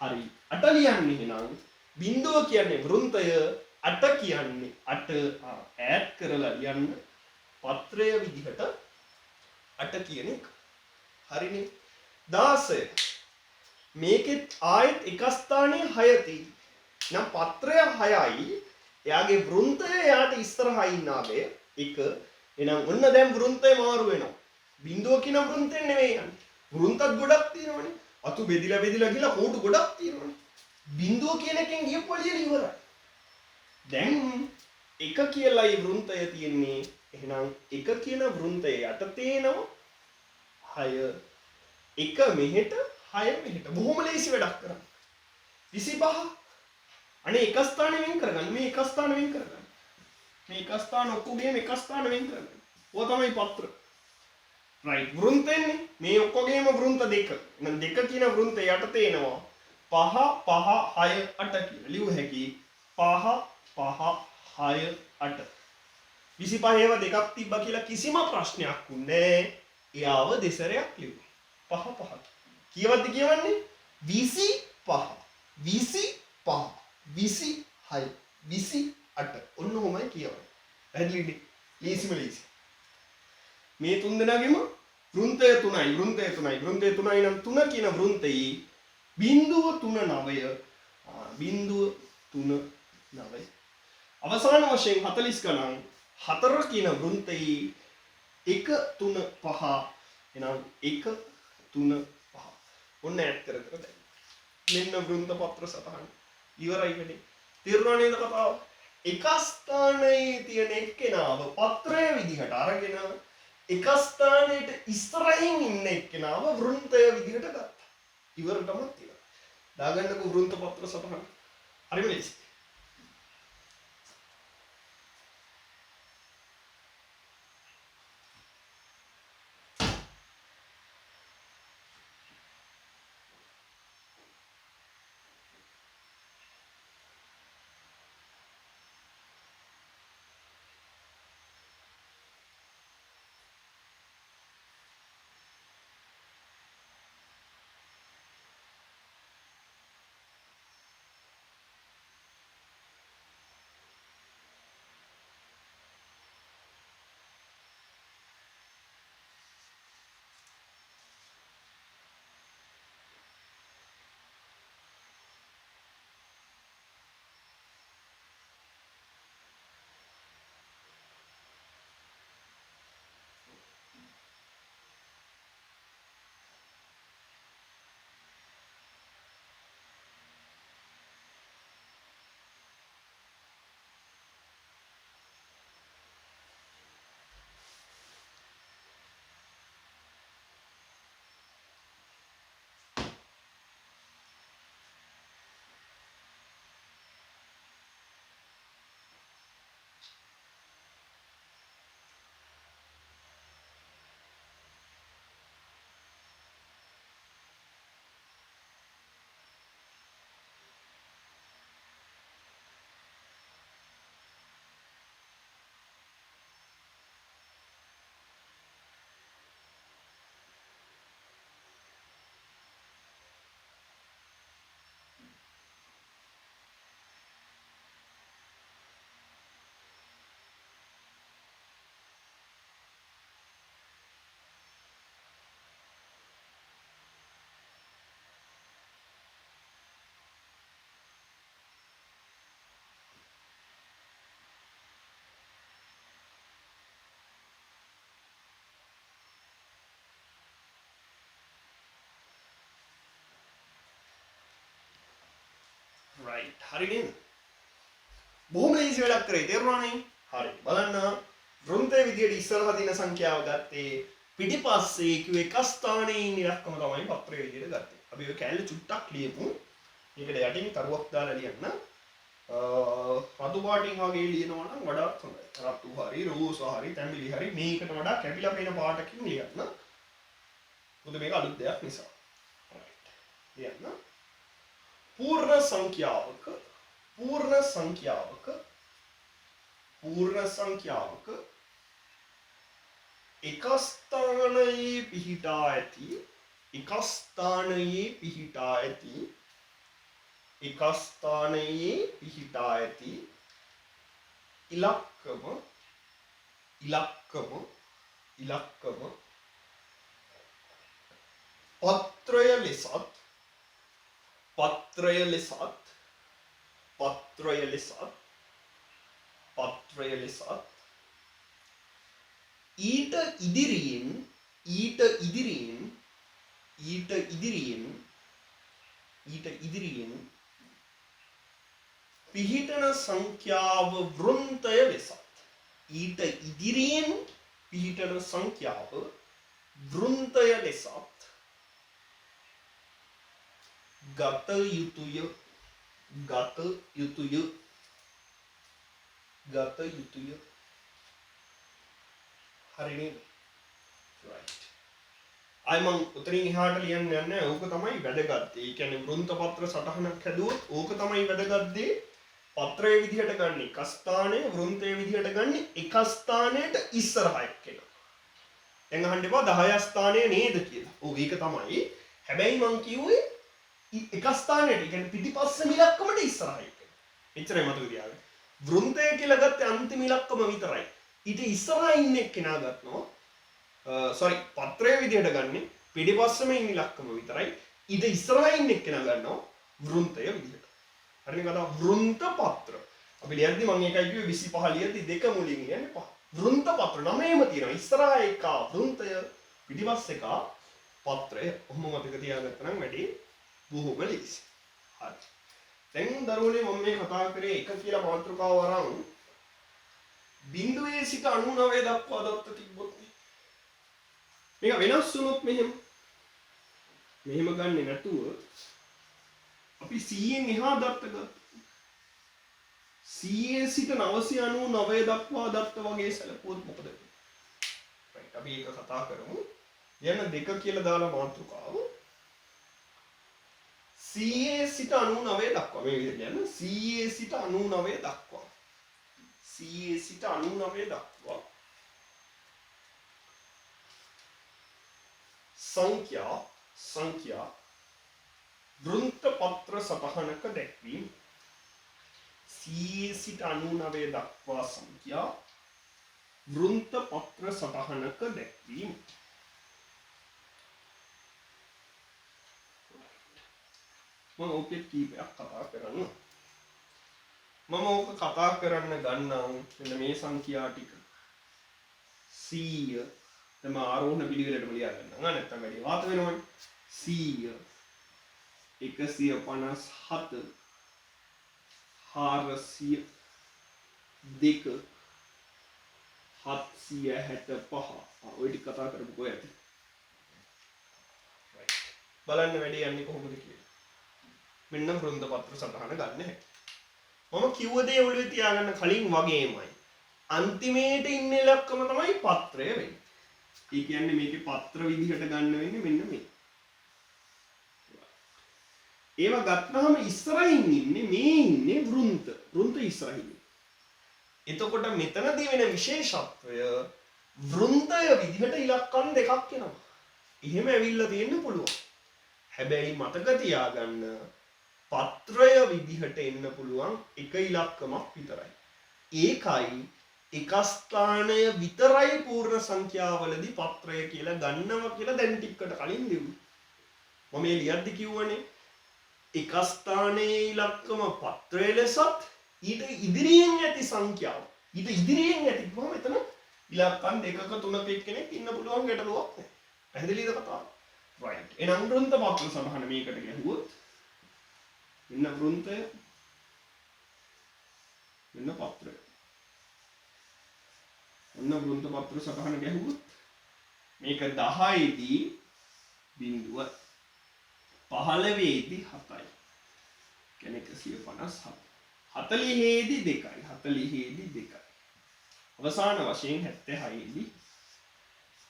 හරි. 8 ලියන්නේ එහෙනම් බිඳුව කියන්නේ වෘන්තය, 8 කියන්නේ 8 ඈඩ් කරලා ලියන්න පත්‍රය විදිහට 8 කියන එක. හරිනේ. 16. මේකෙත් ආයෙත් එක ස්ථානයේ 6 තියෙනවා. නම් පත්‍රය 6යි. එයාගේ වෘන්තය එයාට ඉස්සරහා ඉන්නාගේ 1. එහෙනම් ඔන්න දැන් වෘන්තය මාරු වෙනවා. බිඳුව කියන වෘන්තෙන් නෙවෙයි යන්නේ. වෘන්තත් ගොඩක් තියෙනවනේ. අතු බෙදිලා ගිහලා කෝටු ගොඩක් තියෙනවනේ. බිඳුව කියන එකෙන් ගියපු වලිය ඉවරයි. දැන් 1 කියලායි වෘන්තය තියෙන්නේ. එහෙනම් 1 කියන වෘන්තය යටතේ එනවා 6. 1 මෙහෙට 6 මෙහෙට. බොහොම ලේසි වැඩක් කරන්න. 25. අනේ එක ස්ථානෙ වෙන් කරගන්න. මේ එක ස්ථාන වෙන් කරගන්න. මේ එක ස්ථාන ඔක්කොගේම එක ස්ථාන වෙන් කරගන්න. ඔය තමයි පත්‍ර. right. වෘන්තෙන්නේ මේ ඔක්කොගේම වෘන්ත දෙක. එහෙනම් 2 කියන වෘන්ත යටතේ එනවා 5 5 6 8 කියලා. ලියු හැකි 5 5 6 8. 25 ඒවා දෙකක් තිබ්බා කියලා කිසිම ප්‍රශ්නයක් උන්නේ. එයාව දෙසරයක් ලියුවා. 5 5. කීයවත්ද කියවන්නේ? 25 25 26 28. ඔන්න ඔහොමයි කියවන්නේ. පැහැදිලිද? ලේසිම ලේසි. මේ තුන් දෙනාගෙම වෘන්තය 3යි නම් 3 කියන වෘන්තයේ බිඳුව 3 9 බිඳුව 3 9. අවසාන වශයෙන් 40 ගණන් 4 කියන වෘන්තයේ 1 3 5. එහෙනම් 1 3 5. ඔන්න ඇඩ් කර දැන්. මෙන්න වෘන්ත පත්‍ර සටහන. ඉවරයි වෙන්නේ. තේරුණා නේද කතාව? එක ස්ථානයේ තියෙන එක්කෙනාව පත්‍රය විදිහට අරගෙන එක ස්ථානයට ඉස්සරහින් ඉන්න එක්කෙනාව වෘන්තය විදිහට ගත්තා. ඉවරටම තියෙනවා. දාගන්නකෝ වෘන්ත පත්‍ර සටහන. හරිම ලේසි. right. හරි නේද? බොහොම ලේසි වැඩක් කරේ. තේරුණානේ? හරි. බලන්න වෘන්තයේ විදියට ඉස්සරහ දින සංඛ්‍යාව ගත්තේ පිටිපස්සේ කිව්ව එක ස්ථානයේ ඉන්න ඉලක්කම තමයි පත්‍රයේ විදියට ගත්තේ. අපි ඔය කැලේ චුට්ටක් ලියමු. මේකට යටින් කරුවක් දාලා ලියන්න. රතු පාටින් වගේ ලියනවා නම් වඩාත් හොඳයි. රතු හරි, රෝස හරි, තැඹිලි හරි මේකට වඩා කැපිලා පේන පාටකින් ලියන්න. මොකද මේක අලුත් දෙයක් නිසා. right. ලියන්න. पूर्ण संख्यावक एक स्थानයේ පිහිටා ඇති ඉලක්කම පත්‍රය ලෙසත් ඊට ඉදිරියෙන් පිහිටන සංඛ්‍යාව වෘන්තය ලෙසත් ගත යුතුය. හරි නේද? right. අය මම උතරින් එහාට ලියන්න යන්නේ ඕක තමයි වැදගත්. ඒ කියන්නේ වෘන්ත පත්‍ර සටහනක් හැදුවොත් ඕක තමයි වැදගත් දේ. පත්‍රයේ විදිහට ගන්න එක ස්ථානයේ වෘන්තයේ විදිහට ගන්න එක ස්ථානයට ඉස්සරහ එක්කෙනා. දැන් අහන්න එපා 10 ස්ථානයේ නේද කියලා. ඔව් ඒක තමයි. හැබැයි මම කිව්වේ එක ස්ථානයට, ඒ කියන්නේ පිටිපස්සෙ ඉලක්කමට ඉස්සරහයි එක. එච්චරයි මතක තියාගන්න. වෘන්තය කියලා ගත්තේ අන්තිම ඉලක්කම විතරයි. ඊට ඉස්සරහින් ඉන්න එක්කෙනා ගන්නවා. පත්‍රයේ විදිහට ගන්නෙ පිටිපස්සෙම ඉන්න ඉලක්කම විතරයි. ඊට ඉස්සරහින් ඉන්න එක්කෙනා ගන්නවා වෘන්තය විදිහට. හරිනේ කතාව. වෘන්ත පත්‍ර. අපි ලියද්දි මම ඒකයි කිව්වේ 25 ලියද්දි දෙක මුලින් කියන්නේ පහ. වෘන්ත පත්‍ර නමේම තියෙනවා. ඉස්සරහා එක වෘන්තය, පිටිපස්සේ එක පත්‍රය. ඔහොම මතක තියාගත්තා නම් වැඩි බොහොම ලේසි. හරි. දැන් දරුවනේ මම මේ කතා කරේ එක කියලා මාතෘකාව අරන් බිඳුවේ සිට 99 දක්වා දත්ත තිබ්බොත් මේක වෙනස් වුණොත් මෙහෙම ගන්නෙ නැතුව අපි 100න් එහා දත්ත ගත්තා. 100 සිට 999 දක්වා දත්ත වගේ සැලකුවොත් මොකද වෙන්නේ? රයිට් අපි ඒක කතා කරමු. යන 2 කියලා දාලා මාතෘකාව 100 සිට 99 දක්වා මේ විදිහට යන 100 සිට 99 දක්වා 100 සිට 99 දක්වා සංඛ්‍යා වෘත්තපත්‍ර සටහනක දැක්වීම 100 සිට 99 දක්වා සංඛ්‍යා වෘත්තපත්‍ර සටහනක දැක්වීම මම ඕකේ කීපයක් කතා කරන්න. මම ඕක කතා කරන්න ගන්නම් මෙන්න මේ සංඛ්‍යා ටික 100 තම ආරෝහණ පිළිවෙලටම ලියා ගන්නවා. නැත්නම් වැඩි වාත වෙනවනේ. 100 157 400 2 765 ඔය ටික කතා කරපු කොහෙද? බලන්න වැඩි යන්නේ කොහොමද කියලා. මෙන්න වෘත්තපත්‍ර සටහන ගන්න හැටි. මම කිව්ව දේ ඔළුවේ තියාගන්න කලින් වගේමයි. අන්තිමේට ඉන්න ඉලක්කම තමයි පත්‍රය වෙන්නේ. ඒ කියන්නේ මේකේ පත්‍ර විදිහට ගන්න වෙන්නේ මෙන්න මේ. ඒව ගත්තාම ඉස්සරහින් ඉන්නේ මේ ඉන්නේ වෘන්ත ඉස්සරහින්. එතකොට මෙතනදී වෙන විශේෂත්වය වෘන්තය විදිහට ඉලක්කම් දෙකක් එනවා. එහෙම ඇවිල්ලා තියෙන්න පුළුවන්. හැබැයි මතක තියාගන්න පත්‍රය විදිහට එන්න පුළුවන් එක ඉලක්කමක් විතරයි. ඒකයි එක ස්ථානය විතරයි පූර්ණ සංඛ්‍යාවලදී පත්‍රය කියලා ගන්නවා කියලා දැන් ටිකකට කලින් දිව්වා. මම මේ ලියද්දි කිව්වනේ එක ස්ථානයේ ඉලක්කම පත්‍රය ලෙසත් ඊට ඉදිරියෙන් ඇති සංඛ්‍යාව. ඊට ඉදිරියෙන් ඇති කොහොම එතන ඉලක්කම් දෙකක තුනක එක්කෙනෙක් ඉන්න පුළුවන් ගැටලුවක් නැහැ. පැහැදිලිද කතාව? right. එනම් වෘත්තපත්‍ර සටහන මේකට ගැහුවොත් මෙන්න වෘත්තය මෙන්න පත්‍රය. ඔන්න වෘත්තපත්‍ර සටහන ගැහුවොත් මේක 10 දී බිඳුව 15 දී 7යි. කියන්නේ 157. 40 දී 2යි. 40 දී 2යි. අවසාන වශයෙන් 76 දී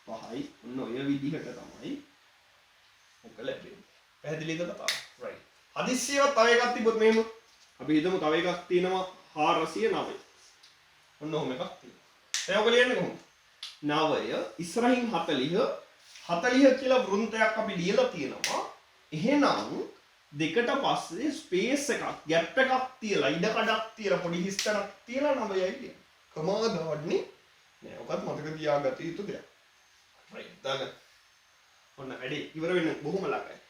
5යි. ඔන්න ඔය විදිහට තමයි ඔක ලැබෙන්නේ. පැහැදිලිද කතාව? right. හදිස්සියවත් තව එකක් තිබ්බොත් මෙහෙම අපි හිතමු තව එකක් තියෙනවා 409. ඔන්න ඔහොම එකක් තියෙනවා. දැන් ඔක ලියන්නේ කොහොමද? 9 ඉස්සරහින් 40 කියලා වෘත්තයක් අපි ලියලා තියෙනවා. එහෙනම් දෙකට පස්සේ ස්පේස් එකක් ગેප් එකක් තියලා ඉඩ කඩක් තියලා පොඩි හිස්තරක් තියලා 9යි කියන්නේ. කමාදවන්නේ නෑ. ඔකත් මතක තියාගත යුතු දෙයක්. right. දාගන්න. ඔන්න වැඩි ඉවර වෙන්න බොහොම ළඟයි.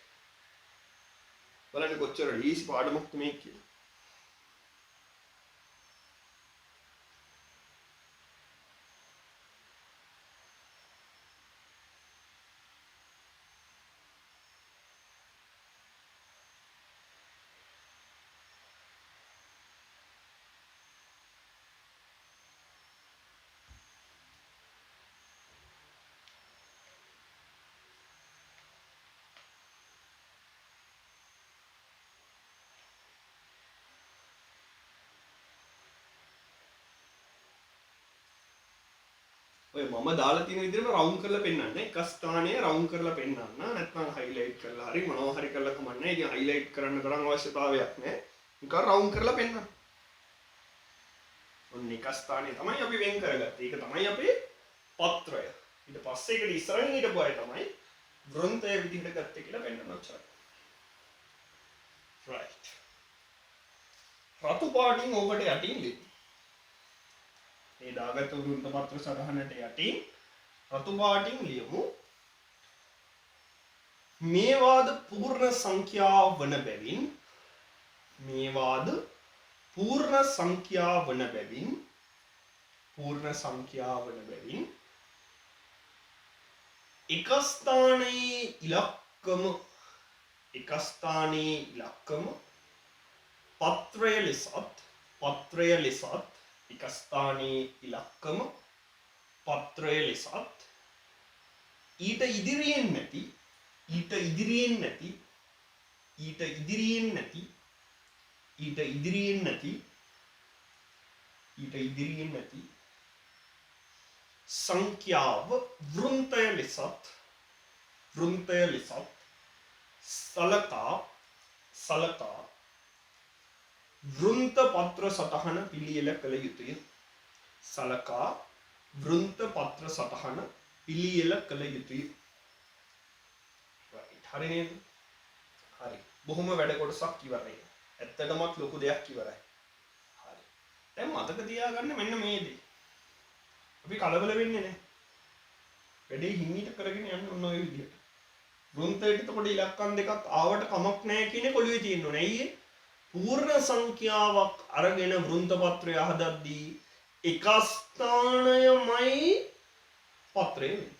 බලන්න කොච්චර ලීසි පාඩමක් මේක කියලා. ඔය මම දාලා තියෙන විදිහටම රවුන්ඩ් කරලා පෙන්නන්න. එක ස්ථානයේ රවුන්ඩ් කරලා පෙන්නන්න. නැත්නම් හයිලයිට් කරලා හරි මොනවා හරි කරලා කමන්නේ නැහැ. ඉතින් හයිලයිට් කරන්න තරම් අවශ්‍යතාවයක් නැහැ. නිකන් රවුන්ඩ් කරලා පෙන්නන්න. ඔන්න එක ස්ථානයේ තමයි අපි වෙන් කරගත්තේ. ඒක තමයි අපේ පත්‍රය. ඊට පස්සේ ඒකට ඉස්සරහින් හිටපු අය තමයි වෘත්තය විදිහට ගත්තේ කියලා පෙන්නන්න උත්සාහ කරනවා. right. රතු පාටින් ඔබට යටින් ලියන්න. මේ දාගත් වෘත්තපත්‍ර සටහනට යටින් රතු පාටින් ලියමු. මේවාද පූර්ණ සංඛ්‍යා වන බැවින් එක ස්ථානයේ ඉලක්කම පත්‍රය ලෙසත් එක ස්ථානයේ ඉලක්කම පත්‍රය ලෙසත් ඊට ඉදිරියෙන් නැති ඊට ඉදිරියෙන් නැති සංඛ්‍යාව වෘන්තය ලෙසත් සලකා වෘන්ත පත්‍ර සටහන පිළියෙල කළ යුතුය. සලකා වෘන්ත පත්‍ර සටහන පිළියෙල කළ යුතුය. හරි නේද? හරි. බොහොම වැඩ කොටසක් ඉවරයි. ඇත්තටමත් ලොකු දෙයක් ඉවරයි. හරි. දැන් මතක තියාගන්න මෙන්න මේ දේ. අපි කලබල වෙන්නේ නැහැ. වැඩේ හිමීට කරගෙන යන්න ඕන ඔය විදිහට. වෘන්තයට එතකොට ඉලක්කම් දෙකක් ආවට කමක් නැහැ කියන එක ඔළුවේ තියෙන්න ඕනේ. ඇයි ඒ? පූර්ණ සංඛ්‍යාවක් අරගෙන වෘන්ත පත්‍රය හදද්දී එක ස්ථානයමයි පත්‍රය වෙන්නේ.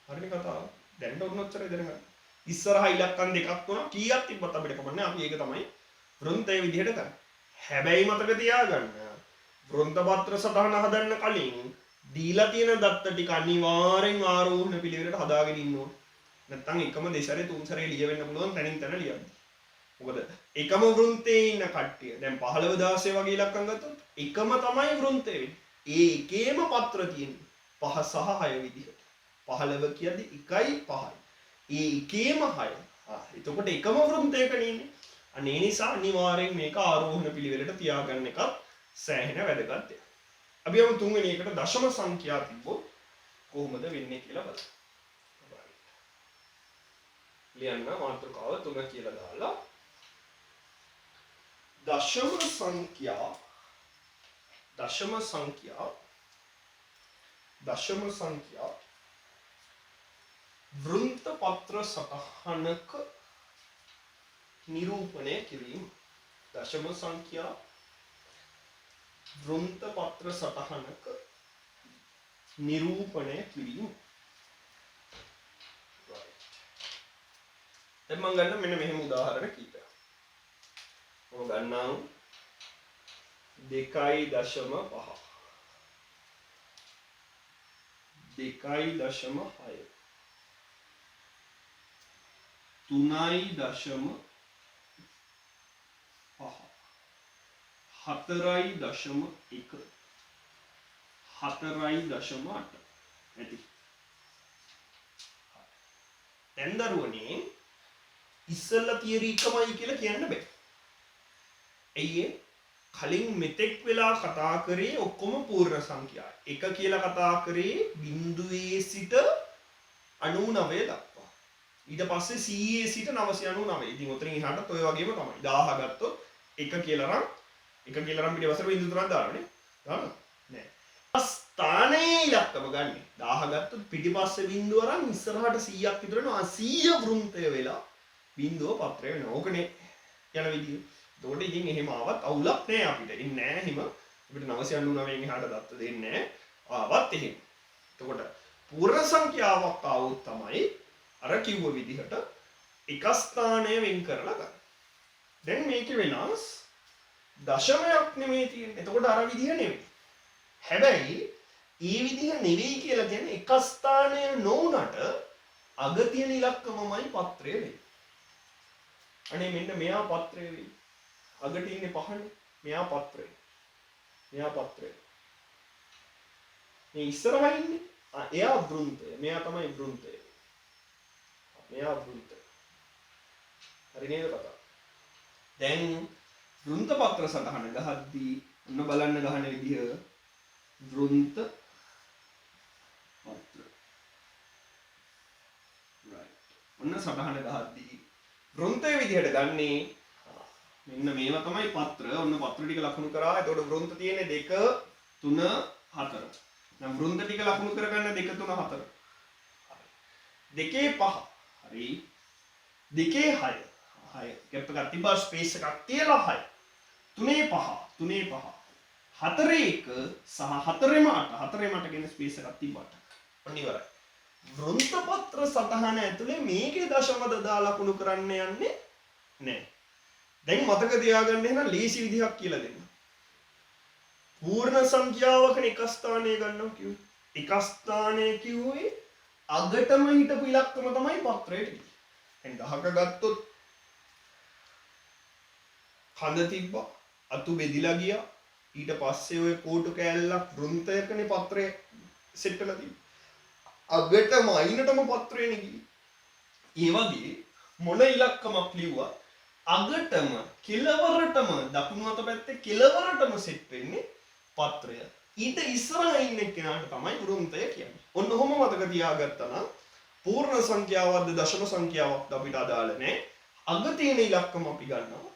හරිනේ කතාව. දැන් ඔන්නොච්චරයි දැනගන්න. ඉස්සරහා ඉලක්කම් දෙකක් තුනක් කීයක් තිබ්බත් අපිට කමන්නේ. අපි ඒක තමයි වෘන්තයේ විදිහට ගන්න. හැබැයි මතක තියාගන්න වෘන්ත පත්‍ර සටහන හදන්න කලින් දීලා තියෙන දත්ත ටික අනිවාර්යෙන් ආරෝහණ පිළිවෙලට හදාගෙන ඉන්න ඕනේ. නැත්නම් එකම දෙසරේ තුන් සැරේ ලියවෙන්න පුළුවන් තැනින් තැන ලියන්න. මොකද එකම වෘන්තේ ඉන්න කට්ටිය දැන් 15 16 වගේ ඉලක්කම් ගත්තොත් එකම තමයි වෘන්තේ වෙන්නේ. ඒ එකේම පත්‍ර තියෙන්නේ 5 සහ 6 විදිහට. 15 කියද්දි 1යි 5යි. ඒ එකේම 6. එතකොට එකම වෘන්තයකනේ ඉන්නේ. අනේ නිසා අනිවාර්යෙන් මේක ආරෝහණ පිළිවෙලට තියාගන්න එකත් සෑහෙන වැදගත් දෙයක්. අපි යමු තුන්වෙනි එකට දශම සංඛ්‍යා තිබ්බොත් කොහොමද වෙන්නේ කියලා බලමු. ලියන්න මාතෘකාව 3 කියලා දාලා දශම සංඛ්‍යා වෘන්ත පත්‍ර සටහනක නිරූපණය කිරීම. දශම සංඛ්‍යා වෘන්ත පත්‍ර සටහනක නිරූපණය කිරීම. දැන් මම ගන්න මෙන්න මෙහෙම උදාහරණ කීපයක්. මම ගන්නම් 2.5 2.6 3.5 4.1 4.8 ඇති. දැන් දරුවනේ ඉස්සෙල්ලා තියරි එකමයි කියලා කියන්න බෑ. ඇයි කලින් මෙතෙක් වෙලා කතා කරේ ඔක්කොම පූර්ණ සංඛ්‍යා. 1 කියලා කතා කරේ බිඳුවේ සිට 99 දක්වා. ඊට පස්සේ 100 සිට 999. ඉතින් උතරින් එහාටත් ඔය වගේම තමයි. 1000 ගත්තොත් 1 කියලා නම් පිටිපස්සට බිඳු තුනක් දානනේ. දාන්න නෑ. ස්ථානයේ ඉලක්කම ගන්න. 1000 ගත්තොත් පිටිපස්සේ බිඳුව අරන් ඉස්සරහට 100ක් විතර යනවා. 100 වෘන්තය වෙලා බිඳුව පත්‍රය වෙනවා. ඕකනේ යන විදිය. එතකොට ඉතින් එහෙම ආවත් අවුලක් නෑ අපිට. ඉන්නේ නෑ එහෙම. අපිට 999 එහාට දත්ත දෙන්නේ නෑ. ආවත් එහෙම. එතකොට පූර්ණ සංඛ්‍යාවක් ආවොත් තමයි අර කිව්ව විදිහට එක ස්ථානය වෙන් කරලා ගන්න. දැන් මේකේ වෙනස් දශමයක් නෙමෙයි තියෙන්නේ. එතකොට අර විදිහ නෙමෙයි. හැබැයි ඒ විදිහ නෙවෙයි කියලා කියන්නේ එක ස්ථානය නොවුනට අග තියෙන ඉලක්කමමයි පත්‍රය වෙන්නේ. අනේ මෙන්න මෙයා පත්‍රය වෙයි. අගට ඉන්නේ 5නේ. මෙයා පත්‍රය. මේ ඉස්සරහා ඉන්නේ. එයා වෘන්තය. මෙයා තමයි වෘන්තය. හරි නේද කතාව? දැන් වෘන්ත පත්‍ර සටහන ගහද්දී ඔන්න බලන්න ගහන විදිහ වෘන්ත පත්‍ර. right. ඔන්න සටහන ගහද්දී වෘන්තයේ විදිහට ගන්නේ මෙන්න මේවා තමයි පත්‍ර. ඔන්න පත්‍ර ටික ලකුණු කරා. එතකොට වෘන්ත තියෙන්නේ 2 3 4. දැන් වෘන්ත ටික ලකුණු කරගන්න 2 3 4. හරි. 2 5. හරි. 2 6. 6. ගැප් එකක් තිබ්බා ස්පේස් එකක් තියලා 6. 3 5. 4 1 සහ 4 8. 4 8 කියන ස්පේස් එකක් තිබ්බට. ඔන්න ඉවරයි. වෘන්ත පත්‍ර සටහන ඇතුලේ මේකේ දශමද දාලා ලකුණු කරන්න යන්නේ නැහැ. දැන් මතක තියාගන්න එහෙනම් ලේසි විදිහක් කියලා දෙන්න. පූර්ණ සංඛ්‍යාවක එක ස්ථානය ගන්නවා කිව්වේ. එක ස්ථානය කිව්වේ අගටම හිටපු ඉලක්කම තමයි පත්‍රයට. දැන් 10ක ගත්තොත් කඳ තිබ්බා. අතු බෙදිලා ගියා. ඊට පස්සේ ඔය කෝටු කෑල්ලක් වෘන්තයකනේ පත්‍රය සෙට් වෙලා තිබ්බේ. අගටම අයිනටම පත්‍රයනේ ගියේ. ඒ වගේ මොන ඉලක්කමක් ලිව්වා අගටම කෙළවරටම දකුණු අත පැත්තේ කෙළවරටම සෙට් වෙන්නේ පත්‍රය. ඊට ඉස්සරහින් ඉන්න කෙනාට තමයි වෘන්තය කියන්නේ. ඔන්න ඔහොම මතක තියාගත්තා නම් පූර්ණ සංඛ්‍යාවක්ද දශම සංඛ්‍යාවක්ද අපිට අදාළ නැහැ. අග තියෙන ඉලක්කම අපි ගන්නවා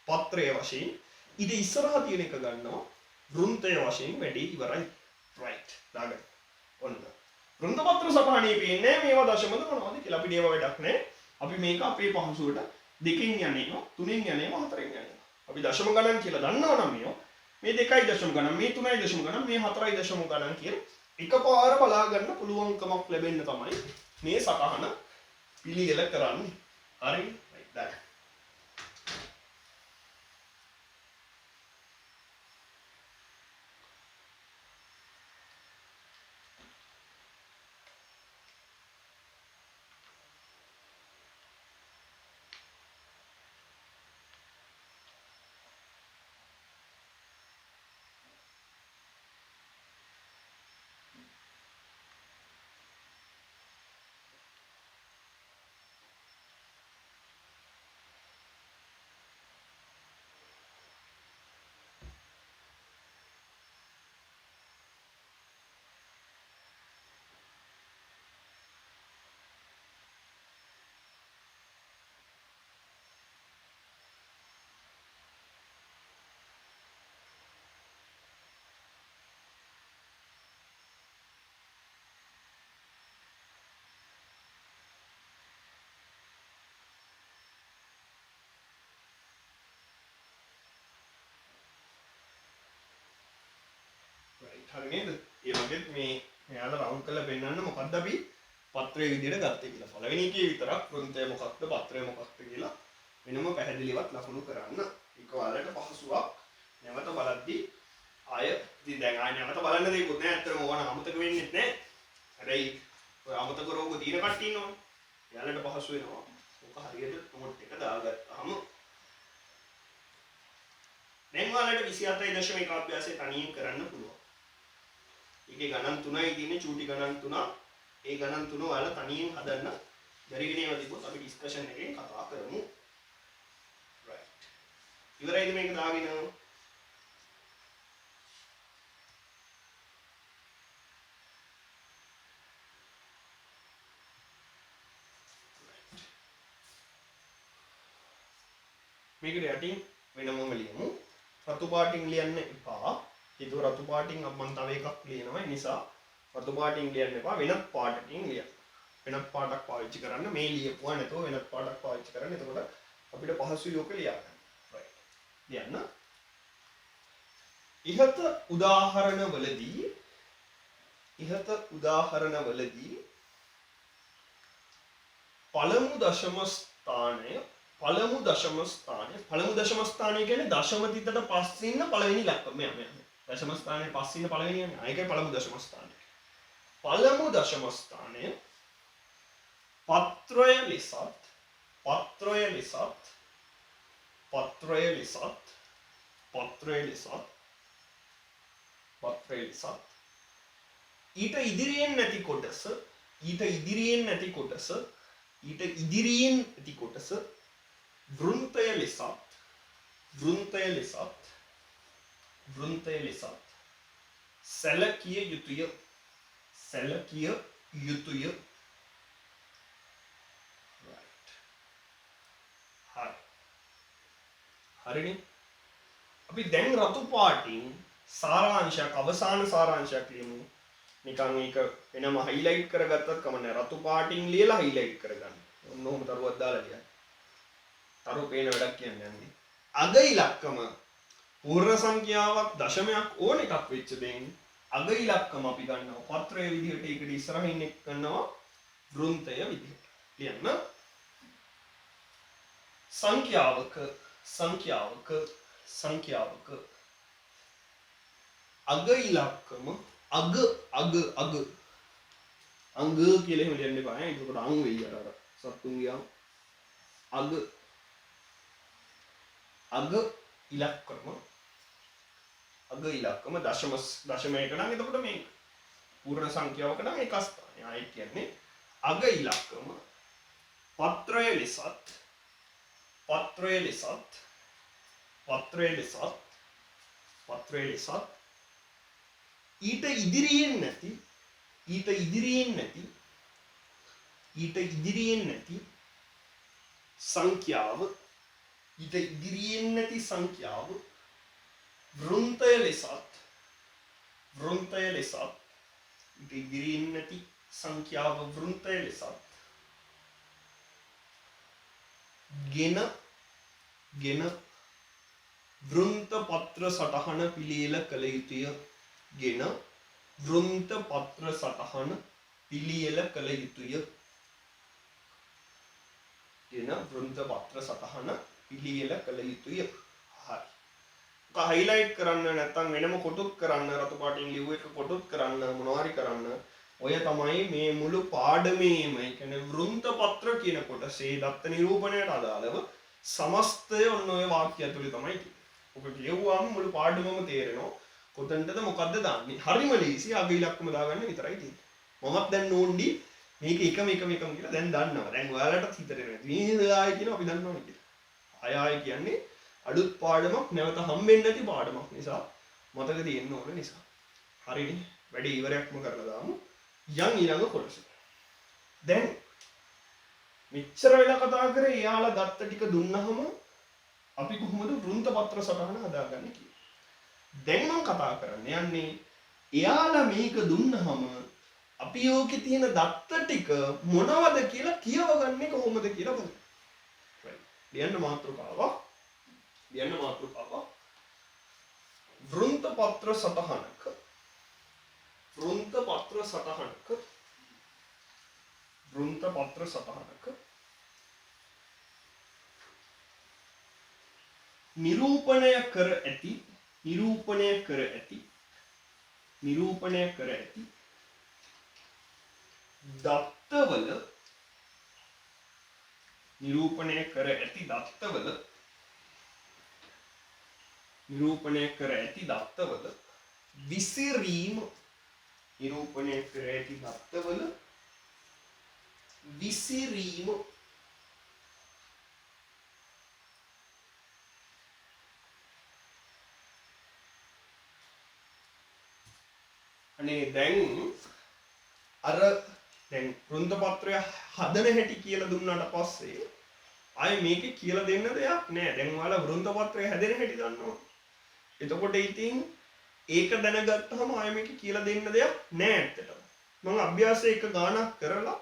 පත්‍රය වශයෙන්. ඊට ඉස්සරහා තියෙන එක ගන්නවා වෘන්තය වශයෙන් වැඩි ඉවරයි. රයිට්. දාගන්න. ඔන්න. වෘන්ත පත්‍ර සපහණේ පේන්නේ මේවා දශමද මොනවද කියලා අපිට ඒව වැඩක් නැහැ. අපි මේක අපේ පහසුවට දෙකෙන් යන්නේනවා, තුනෙන් යන්නේනවා, හතරෙන් යන්නේනවා. අපි දශම ගණන් කියලා දන්නවනම් මේ 2යි දශම ගණන්, මේ 3යි දශම ගණන්, මේ 4යි දශම ගණන් කියලා එකපාර බලා ගන්න පුළුවන්කමක් ලැබෙන්න තමයි මේ සටහන පිළියෙල කරන්නේ. හරි? right that. හරි නේද? ඒ වගේත් මේ මෙයාලා රවුන්ඩ් කරලා පෙන්නන්න මොකද්ද අපි පත්‍රයේ විදිහට ගත්තේ කියලා. පළවෙනි එකේ විතරක් වෘන්තය මොකක්ද පත්‍රය මොකක්ද කියලා වෙනම පැහැදිලිවත් ලකුණු කරන්න. ඒක ඔයාලට පහසුවක්. නැවත බලද්දී ඉතින් දැන් ආයෙ නැවත බලන්න දෙයක්වත් නැහැ. ඇත්තටම ඕන අමතක වෙන්නේ නැහැ. හැබැයි ඔය අමතක රෝග තියෙන කට්ටිය ඉන්නවනේ. එයාලට පහසු වෙනවා. ඔක හරියට නෝට් එක දාගත්තාම දැන් ඔයාලට 27.1 අභ්‍යාසය තනියෙන් කරන්න පුළුවන්. ඒකේ ගණන් 3යි තියෙන්නේ චූටි ගණන් 3. ඒ ගණන් 3 ඔයාලා තනියෙන් හදන්න බැරි වෙන ඒවා තිබ්බොත් අපි ඩිස්කෂන් එකෙන් කතා කරමු. රයිට්. ඉවරයිද මේක දාගෙන? මේකට යටින් වෙනමම ලියමු. රතු පාටින් ලියන්න එපා. ඒක රතු පාටින් මම තව එකක් ලියනවා. ඒ නිසා රතු පාටින් ලියන්න එපා. වෙනත් පාටකින් ලියන්න. වෙනත් පාටක් පාවිච්චි කරන්න. මේ ලියපුවා නැතුව වෙනත් පාටක් පාවිච්චි කරන්න. එතකොට අපිට පහසුයි ඔක ලියා ගන්න. රයිට්. ලියන්න. ඉහත උදාහරණවලදී පළමු දශම ස්ථානය කියන්නේ දශම තිතට පස්සේ ඉන්න පළවෙනි ඉලක්කම. මෙයා දශම ස්ථානයේ පස්සේ ඉන්න පළවෙනි යන්නේ. ඒකයි පළමු දශම ස්ථානය. පළමු දශම ස්ථානය පත්‍රය ලෙසත් ඊට ඉදිරියෙන් නැති කොටස වෘන්තය ලෙසත් සැලකිය යුතුය. හරිනේ. අපි දැන් රතු පාටින් සාරාංශයක් අවසාන සාරාංශයක් ලියමු. නිකන් ඒක වෙනම හයිලයිට් කරගත්තත් කමන්නේ. රතු පාටින් ලියලා හයිලයිට් කරගන්න. ඔන්න ඔහොම තරුවක් දාලා ලියන්න. තරු පේන වැඩක් කියන්නේ නැහැ. අග ඉලක්කම පූර්ණ සංඛ්‍යාවක් දශමයක් ඕන එකක් වෙච්ච දෙයින් අග ඉලක්කම අපි ගන්නවා පත්‍රයේ විදිහට. ඒකට ඉස්සරහින් එක් කරනවා වෘන්තය විදිහට. ලියන්න. සංඛ්‍යාවක අග ඉලක්කම අග අංග කියලා එහෙම ලියන්න එපා. ඒකට අං වෙයි අර සත්තුන්ගේ අං. අග ඉලක්කම අග ඉලක්කම දශමයක නම් එතකොට මේක පූර්ණ සංඛ්‍යාවක නම් එක ස්ථානය. ආයි කියන්නේ අග ඉලක්කම පත්‍රය ලෙසත් ඊට ඉදිරියෙන් නැති සංඛ්‍යාව වෘන්තය ලෙසත් ගෙන වෘන්ත පත්‍ර සටහන පිළියෙල කළ යුතුය. හරි. හයිලයිට් කරන්න නැත්නම් වෙනම කොටුත් කරන්න රතු පාටින් ලිව් එක කොටුත් කරන්න මොනවා හරි කරන්න ඔය තමයි මේ මුළු පාඩමේම ඒ කියන්නේ වෘන්ත පත්‍ර කියන කොටසේ දත්ත නිරූපණයට අදාළව සමස්තය ඔන්න ඔය වාක්‍ය ඇතුලේ තමයි තියෙන්නේ. ඔක කියවුවාම මුළු පාඩමම තේරෙනවා කොතනටද මොකද්ද දාන්නේ. හරිම ලේසි අග ඉලක්කම දාගන්න විතරයි තියෙන්නේ. මමත් දැන් නෝන්ඩි මේක එකම කියලා දැන් දන්නවා. දැන් ඔයාලටත් හිතට එනවා. මේ ආයෙ කියන අපි දන්නවනේ කියලා. ආයෙ කියන්නේ අලුත් පාඩමක් නැවත හම්බෙන්නේ නැති පාඩමක් නිසා මතක තියෙන්න ඕන නිසා. හරිනේ. වැඩි ඉවරයක්ම කරලා දාමු. යන් ඊළඟ කොටස. දැන් මෙච්චර වෙලා කතා කරේ එයාලා දත්ත ටික දුන්නහම අපි කොහොමද වෘන්ත පත්‍ර සටහන හදාගන්නේ කියලා. දැන් මම කතා කරන්න යන්නේ එයාලා මේක දුන්නහම අපි යෝකේ තියෙන දත්ත ටික මොනවද කියලා කියවගන්නේ කොහොමද කියලා බලන්න. ලියන්න මාතෘකාව වෘන්ත පත්‍ර සටහනක නිරූපණය කර ඇති දත්තවල විසිරීම අනේ දැන් වෘන්ත පත්‍රය හදන හැටි කියලා දුන්නාට පස්සේ ආයේ මේකේ කියලා දෙන්න දෙයක් නෑ. දැන් ඔයාලා වෘන්ත පත්‍රය හැදෙන හැටි දන්නවා. එතකොට ඉතින් ඒක දැනගත්තාම ආයේ මේක කියලා දෙන්න දෙයක් නෑ ඇත්තටම. මම අභ්‍යාසයේ එක ගානක් කරලා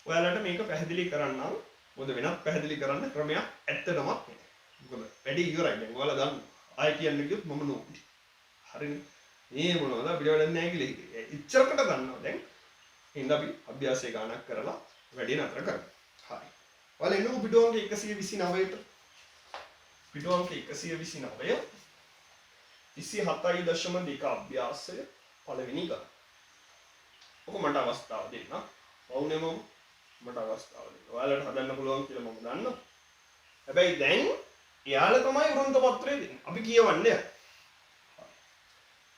ඔයාලට මේක පැහැදිලි කරන්නම්. මොකද වෙනත් පැහැදිලි කරන්න ක්‍රමයක් ඇත්තටම නෑ. මොකද වැඩි ඉවරයි දැන් ඔයාලා දන්නවා. ආයේ කියන්න ගියොත් මම නෝන්ටි. හරිනේ. මේ මොනවද අපිට වැඩක් නෑ කියලා හිතේ. ඉච්චරකට දන්නවා දැන්. එහෙනම් අපි අභ්‍යාසයේ ගානක් කරලා වැඩි නතර කරමු. හරි. ඔයාලා එන්නකො පිටු අංක 129ට. පිටු අංක 129 27.2 අභ්‍යාසය පළවෙනි ගාන. ඔක මට අවස්ථාව දෙන්න. වුණේ මට අවස්ථාව දෙන්න. ඔයාලට හදන්න පුළුවන් කියලා මම දන්නවා. හැබැයි දැන් එයාලා තමයි වෘන්ත පත්‍රය දෙන්නේ. අපි කියවන්නේ.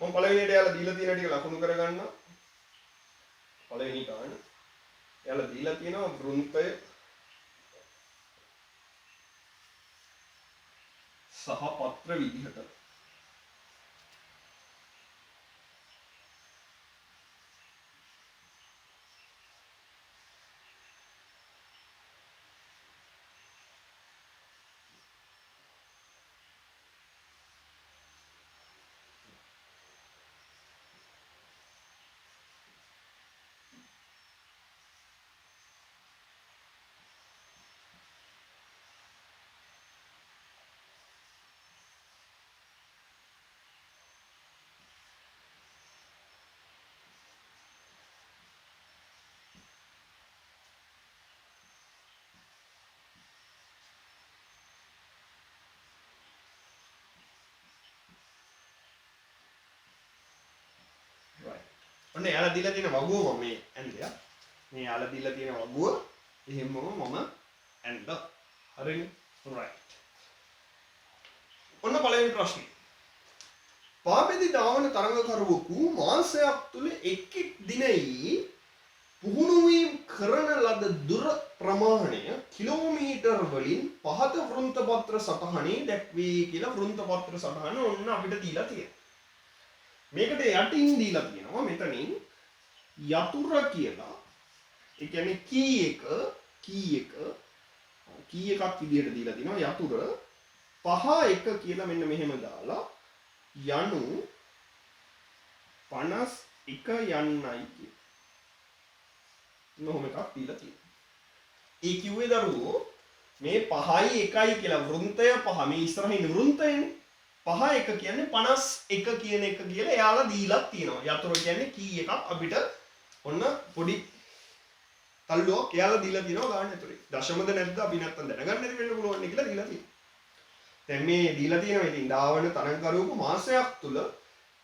මම පළවෙනියට එයාලා දීලා තියෙන ටික ලකුණු කරගන්න. පළවෙනි ගාන. එයාලා දීලා තියෙනවා වෘන්තය සහ පත්‍ර විදිහට. ඔන්න යාලා දීලා තියෙන වගුව මම මේ ඇන්දයා. මේ යාලා දීලා තියෙන වගුව එහෙමම මම ඇන්දා. හරිනේ? right. ඔන්න පළවෙනි ප්‍රශ්නේ. පාපෙදි ධාවන තරඟකරුවෙකු මාසයක් තුල එක් එක් දිනයේ පුහුණු වීම කරන ලද දුර ප්‍රමාණය කිලෝමීටර් වලින් පහත වෘත්තපත්‍ර සටහනේ දැක්වේ කියලා වෘත්තපත්‍ර සටහන ඔන්න අපිට දීලා තියෙනවා. මේකට යටින් දීලා තියෙනවා මෙතනින් යතුර කියලා. ඒ කියන්නේ කී එකක් විදියට දීලා තිනවා යතුර 5 කියලා මෙන්න මෙහෙම දාලා යනු 51 යන්නයි කිය. මොහොම එකක් දීලා තියෙනවා. ඒ කිව්වේ දරුවෝ මේ 5යි 1යි කියලා වෘත්තය 5 මේ ඉස්සරහින් වෘත්තයනේ 5 1 කියන්නේ 51 කියන එක කියලා එයාලා දීලා තියෙනවා. යතුර කියන්නේ කී එකක් අපිට ඔන්න පොඩි තල්ලුවක් එයාලා දීලා තියෙනවා ගාන ඇතුලේ. දශමද නැද්ද අපි නැත්තම් දැනගන්න ඉතින් වෙන්න පුළුවන් නේ කියලා දීලා තියෙනවා. දැන් මේ දීලා තියෙනවා ඉතින් ධාවන තරඟකරුවෙකු මාසයක් තුල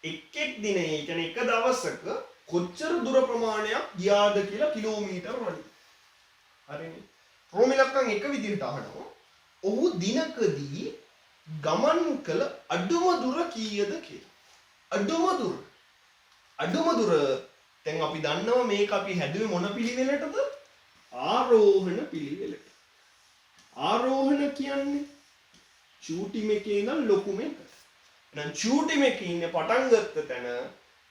එක් එක් දිනේ කියන්නේ එක දවසක කොච්චර දුර ප්‍රමාණයක් ගියාද කියලා කිලෝමීටර් වලින්. හරිනේ. රෝම ඉලක්කම් එක විදිහට අහනවා. ඔහු දිනකදී ගමන් කළ අඩුම දුර කීයද කියලා. අඩුම දුර දැන් අපි දන්නවා මේක අපි හැදුවේ මොන පිළිවෙලටද? ආරෝහණ පිළිවෙලට. ආරෝහණ කියන්නේ චූටි මේකේ ඉඳන් ලොකු මේකට. එහෙනම් චූටි මේකේ ඉන්නේ පටන් ගත්ත තැන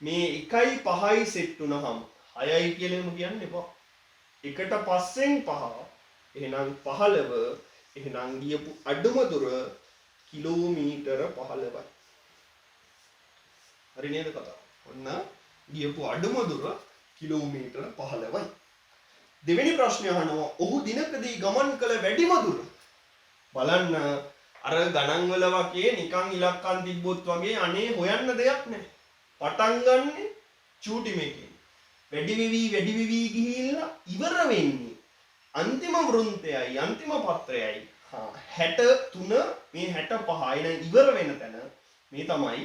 මේ 1යි 5යි සෙට් වුණාම 6යි කියලාම කියන්න එපා. එකට පස්සෙන් 5 එහෙනම් 15 එහෙනම් ගියපු අඩුම දුර කිලෝමීටර 15යි. හරි නේද කතාව? ඔන්න ගියපු අඩුම දුර කිලෝමීටර 15යි. දෙවෙනි ප්‍රශ්නය අහනවා ඔහු දිනකදී ගමන් කළ වැඩිම දුර බලන්න. අර ගණන් වල වගේ නිකන් ඉලක්කම් තිබ්බොත් වගේ අනේ හොයන්න දෙයක් නැහැ. පටන් ගන්නෙ චූටි මේකෙන්. වැඩි වෙවි ගිහිල්ලා ඉවර වෙන්නේ අන්තිම වෘත්තයයි අන්තිම පත්‍රයයි 63 මේ 65 එන ඉවර වෙන තැන මේ තමයි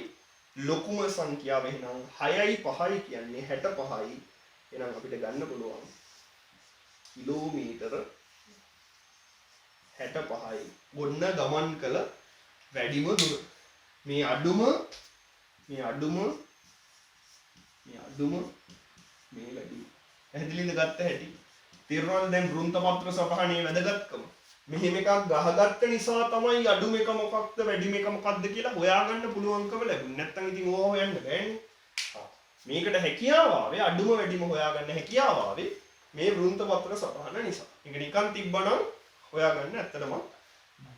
ලොකුම සංඛ්‍යාව. එහෙනම් 6යි 5යි කියන්නේ 65යි. එහෙනම් අපිට ගන්න පුළුවන් කිලෝමීටර 65යි. ගොන්න ගමන් කළ වැඩිම දුර. මේ අඩුම මේ වැඩිම. පැහැදිලිද ගත්ත හැටි? තේරුණාද දැන් වෘත්තපත්‍ර සටහනේ වැදගත්කම? මෙහෙම එකක් ගහගත්ත නිසා තමයි අඩුම එක මොකක්ද වැඩිම එක මොකක්ද කියලා හොයාගන්න පුළුවන්කම ලැබුණේ. නැත්තම් ඉතින් ඕවා හොයන්න බෑනේ. මේකට හැකියාව ආවේ අඩුම වැඩිම හොයාගන්න හැකියාව ආවේ මේ වෘත්තපත්‍ර සටහන නිසා. ඒක නිකන් තිබ්බනම් හොයාගන්න ඇත්තටම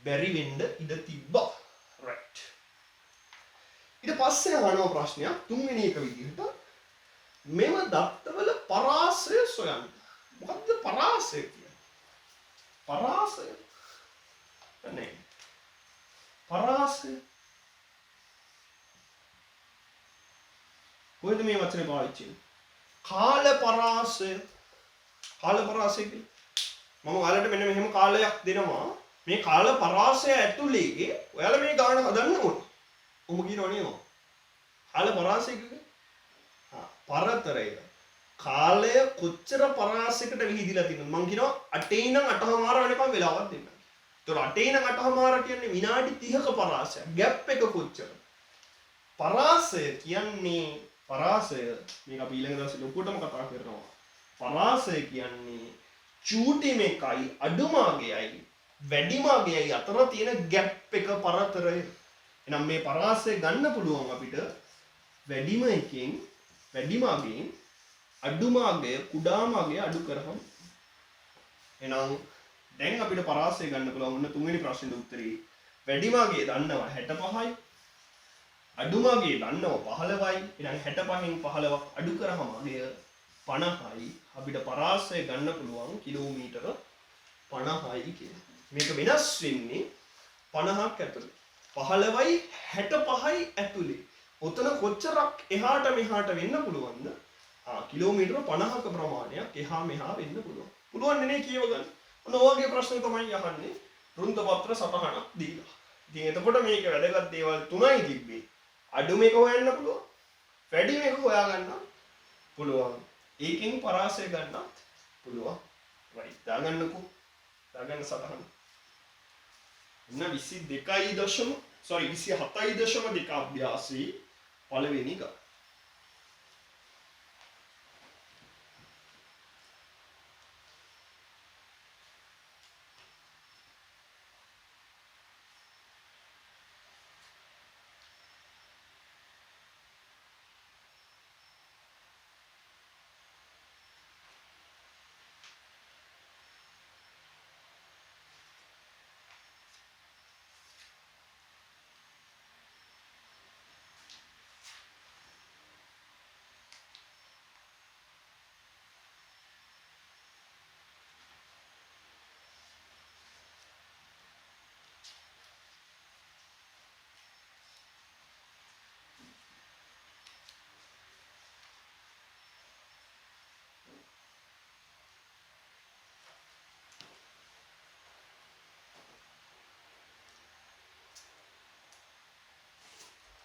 බැරි වෙන්න ඉඩ තිබ්බා. රයිට්. ඊට පස්සේ අහනවා ප්‍රශ්නයක් තුන්වෙනි එක විදිහට මෙම දත්තවල පරාසය සොයන්න. මොකද්ද පරාසය කියන්නේ? පරාසය නේ. පරාසය කොහෙද මේ වචනේ පාවිච්චි වෙන්නේ? කාල පරාසය. කාල පරාසය කියන්නේ මම ඔයාලට මෙන්න මෙහෙම කාලයක් දෙනවා. මේ කාල පරාසය ඇතුලේ ඔයාලා මේ ගාන හදන්න ඕනේ. ඔහොම කියනවා නේද? කාල පරාසය කියන්නේ පරතරය. කාලය කොච්චර පරාසයකට විහිදිලා තියෙනවද? මං කියනවා 8 ඉඳන් 8:00 වෙනකම් වෙලාවක් දෙන්න. ඒතකොට 8 ඉඳන් 8:00 කියන්නේ විනාඩි 30ක පරාසය. ગેප් එක කොච්චර? පරාසය කියන්නේ පරාසය මේක අපි ඊළඟ දවසේ ලොකුටම කතා කරනවා. පරාසය කියන්නේ චූටි මේකයි අඩුමාගයයි වැඩිමාගයයි අතර තියෙන ગેප් එක පරතරය. එහෙනම් මේ පරාසය ගන්න පුළුවන් අපිට වැඩිම එකෙන් වැඩිමාගයෙන් අඩුමාගය කුඩාමාගය අඩු කරහම. එහෙනම් දැන් අපිට පරාසය ගන්න පුළුවන් ඔන්න තුන්වෙනි ප්‍රශ්නෙට උත්තරේ වැඩිමාගය දන්නවා 65යි අඩුමාගය දන්නවා 15යි. එහෙනම් 65න් 15ක් අඩු කරාම අගය 50යි. අපිට පරාසය ගන්න පුළුවන් කිලෝමීටර 50යි කියලා. මේක වෙනස් වෙන්නේ 50ක් ඇතුලේ. 15යි 65යි ඇතුලේ. ඔතන කොච්චරක් එහාට මෙහාට වෙන්න පුළුවන්ද? කිලෝමීටර 50ක ප්‍රමාණයක් එහා මෙහා වෙන්න පුළුවන්. පුළුවන් නේ කියව ගන්න. ඔන්න ඔයගේ ප්‍රශ්න තමයි අහන්නේ වෘත්තපත්‍ර සටහනක් දීලා. ඉතින් එතකොට මේක වැදගත් දේවල් තුනයි තිබ්බේ. අඩු මේක හොයන්න පුළුවන්. වැඩි මේක හොයාගන්න පුළුවන්. ඒකෙන් පරාසය ගන්නත් පුළුවන්. රයිට්. දාගන්නකෝ. දාගන්න සටහන. එන්න 22.0 sorry 27.2 අභ්‍යාසී පළවෙනි එක.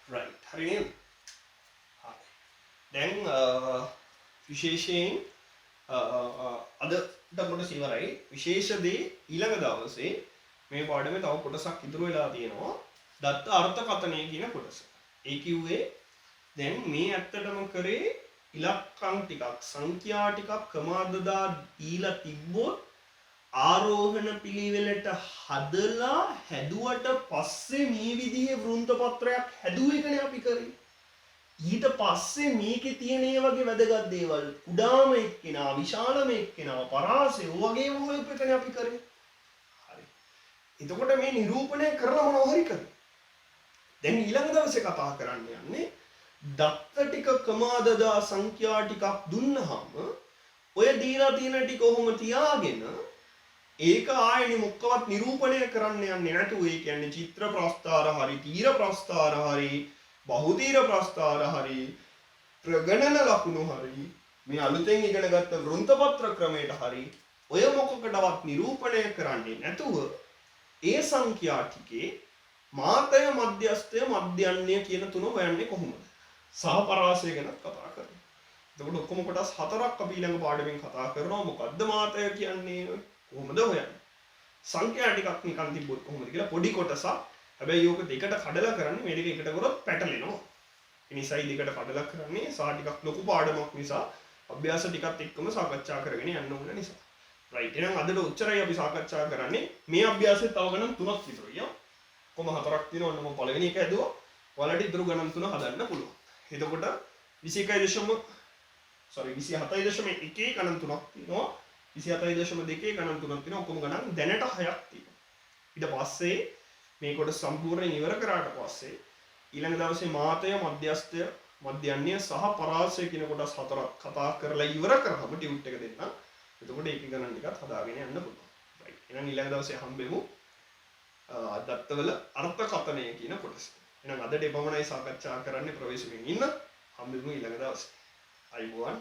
right හරි නේද? හරි. දැන් විශේෂයෙන් අදට කොටස ඉවරයි. විශේෂ දේ ඊළඟ දවසේ මේ පාඩමේ තව කොටසක් ඉතුරු වෙලා තියෙනවා. දත්ත අර්ථකථනය කියන කොටස. ඒ කිව්වේ දැන් මේ ඇත්තටම කරේ ඉලක්කම් ටිකක් සංඛ්‍යා ටිකක් ක්‍රමාදදා දීලා තිබ්බොත් ආරෝහණ පිළිවෙලට හදලා හැදුවට පස්සේ මේ විදිහේ වෘන්ත පත්‍රයක් හැදුව එකනේ අපි කරේ. ඊට පස්සේ මේකේ තියෙන ඒ වගේ වැදගත් දේවල් කුඩාම එක්කෙනා විශාලම එක්කෙනා පරාසය වගේම හොයපු එකනේ අපි කරේ. හරි. එතකොට මේ නිරූපණය කරලා මොනව හරි කරේ. දැන් ඊළඟ දවසේ කතා කරන්න යන්නේ දත්ත ටික ක්‍රමාදදා සංඛ්‍යා ටිකක් දුන්නාම ඔය දීලා තියෙන ටික කොහොම තියාගෙන ඒක ආයෙ මොකවත් නිරූපණය කරන්න යන්නේ නැතුව ඒ කියන්නේ චිත්‍ර ප්‍රස්ථාර හරි තීර ප්‍රස්ථාර හරි බහුතීර ප්‍රස්ථාර හරි ප්‍රගණන ලකුණු හරි මේ අලුතෙන් ඉගෙන ගත්ත වෘන්තපත්‍ර ක්‍රමයට හරි ඔය මොකකටවත් නිරූපණය කරන්නේ නැතුව ඒ සංඛ්‍යා ටිකේ මාතය මධ්‍යස්ථය මධ්‍යන්නේ කියන තුන හොයන්නේ කොහොමද? සහපරාසය ගැන කතා කරමු. එතකොට ඔක්කොම කොටස් හතරක් අපි ඊළඟ පාඩමෙන් කතා කරනවා. මොකද්ද මාතය කියන්නේ? කොහොමද හොයන්නේ? සංඛ්‍යා ටිකක් නිකන් තිබ්බොත් කොහොමද කියලා පොඩි කොටසක්. හැබැයි ඕක දෙකට කඩලා කරන්නේ මේ දෙක එකට කරොත් පැටලෙනවා. ඒ නිසායි දෙකට කඩලා කරන්නේ සහ ටිකක් ලොකු පාඩමක් නිසා අභ්‍යාස ටිකත් එක්කම සාකච්ඡා කරගෙන යන්න ඕන නිසා. රයිට්. එහෙනම් අදට උච්චරයි අපි සාකච්ඡා කරන්නේ. මේ අභ්‍යාසෙත් තව ගණන් 3ක් විතරයි. කොහොම 4ක් තියෙනවා. ඔන්න මම පළවෙනි එක ඇදුවා. ඔයාලට ඉතුරු ගණන් 3 හදන්න පුළුවන්. එතකොට 27.1 ගණන් 3ක් තියෙනවා. 27.2 ගණන් 3ක් තියෙනවා. ඔක්කොම ගණන් දැනට 6ක් තියෙනවා. ඊට පස්සේ මේ කොටස සම්පූර්ණයෙන් ඉවර කරාට පස්සේ ඊළඟ දවසේ මාතය මධ්‍යස්ථය මධ්‍යන්නේ සහ පරාසය කියන කොටස් 4ක් කතා කරලා ඉවර කරාම ටියුට් එක දෙන්න. එතකොට ඒක ගණන් ටිකත් හදාගෙන යන්න පුළුවන්. රයිට්. එහෙනම් ඊළඟ දවසේ හම්බෙමු දත්තවල අර්ථකථනය කියන කොටස. එහෙනම් අදට එපමණයි සාකච්ඡා කරන්න ප්‍රවේශමෙන් ඉන්න. හම්බෙමු ඊළඟ දවසේ. අයිබෝවන්.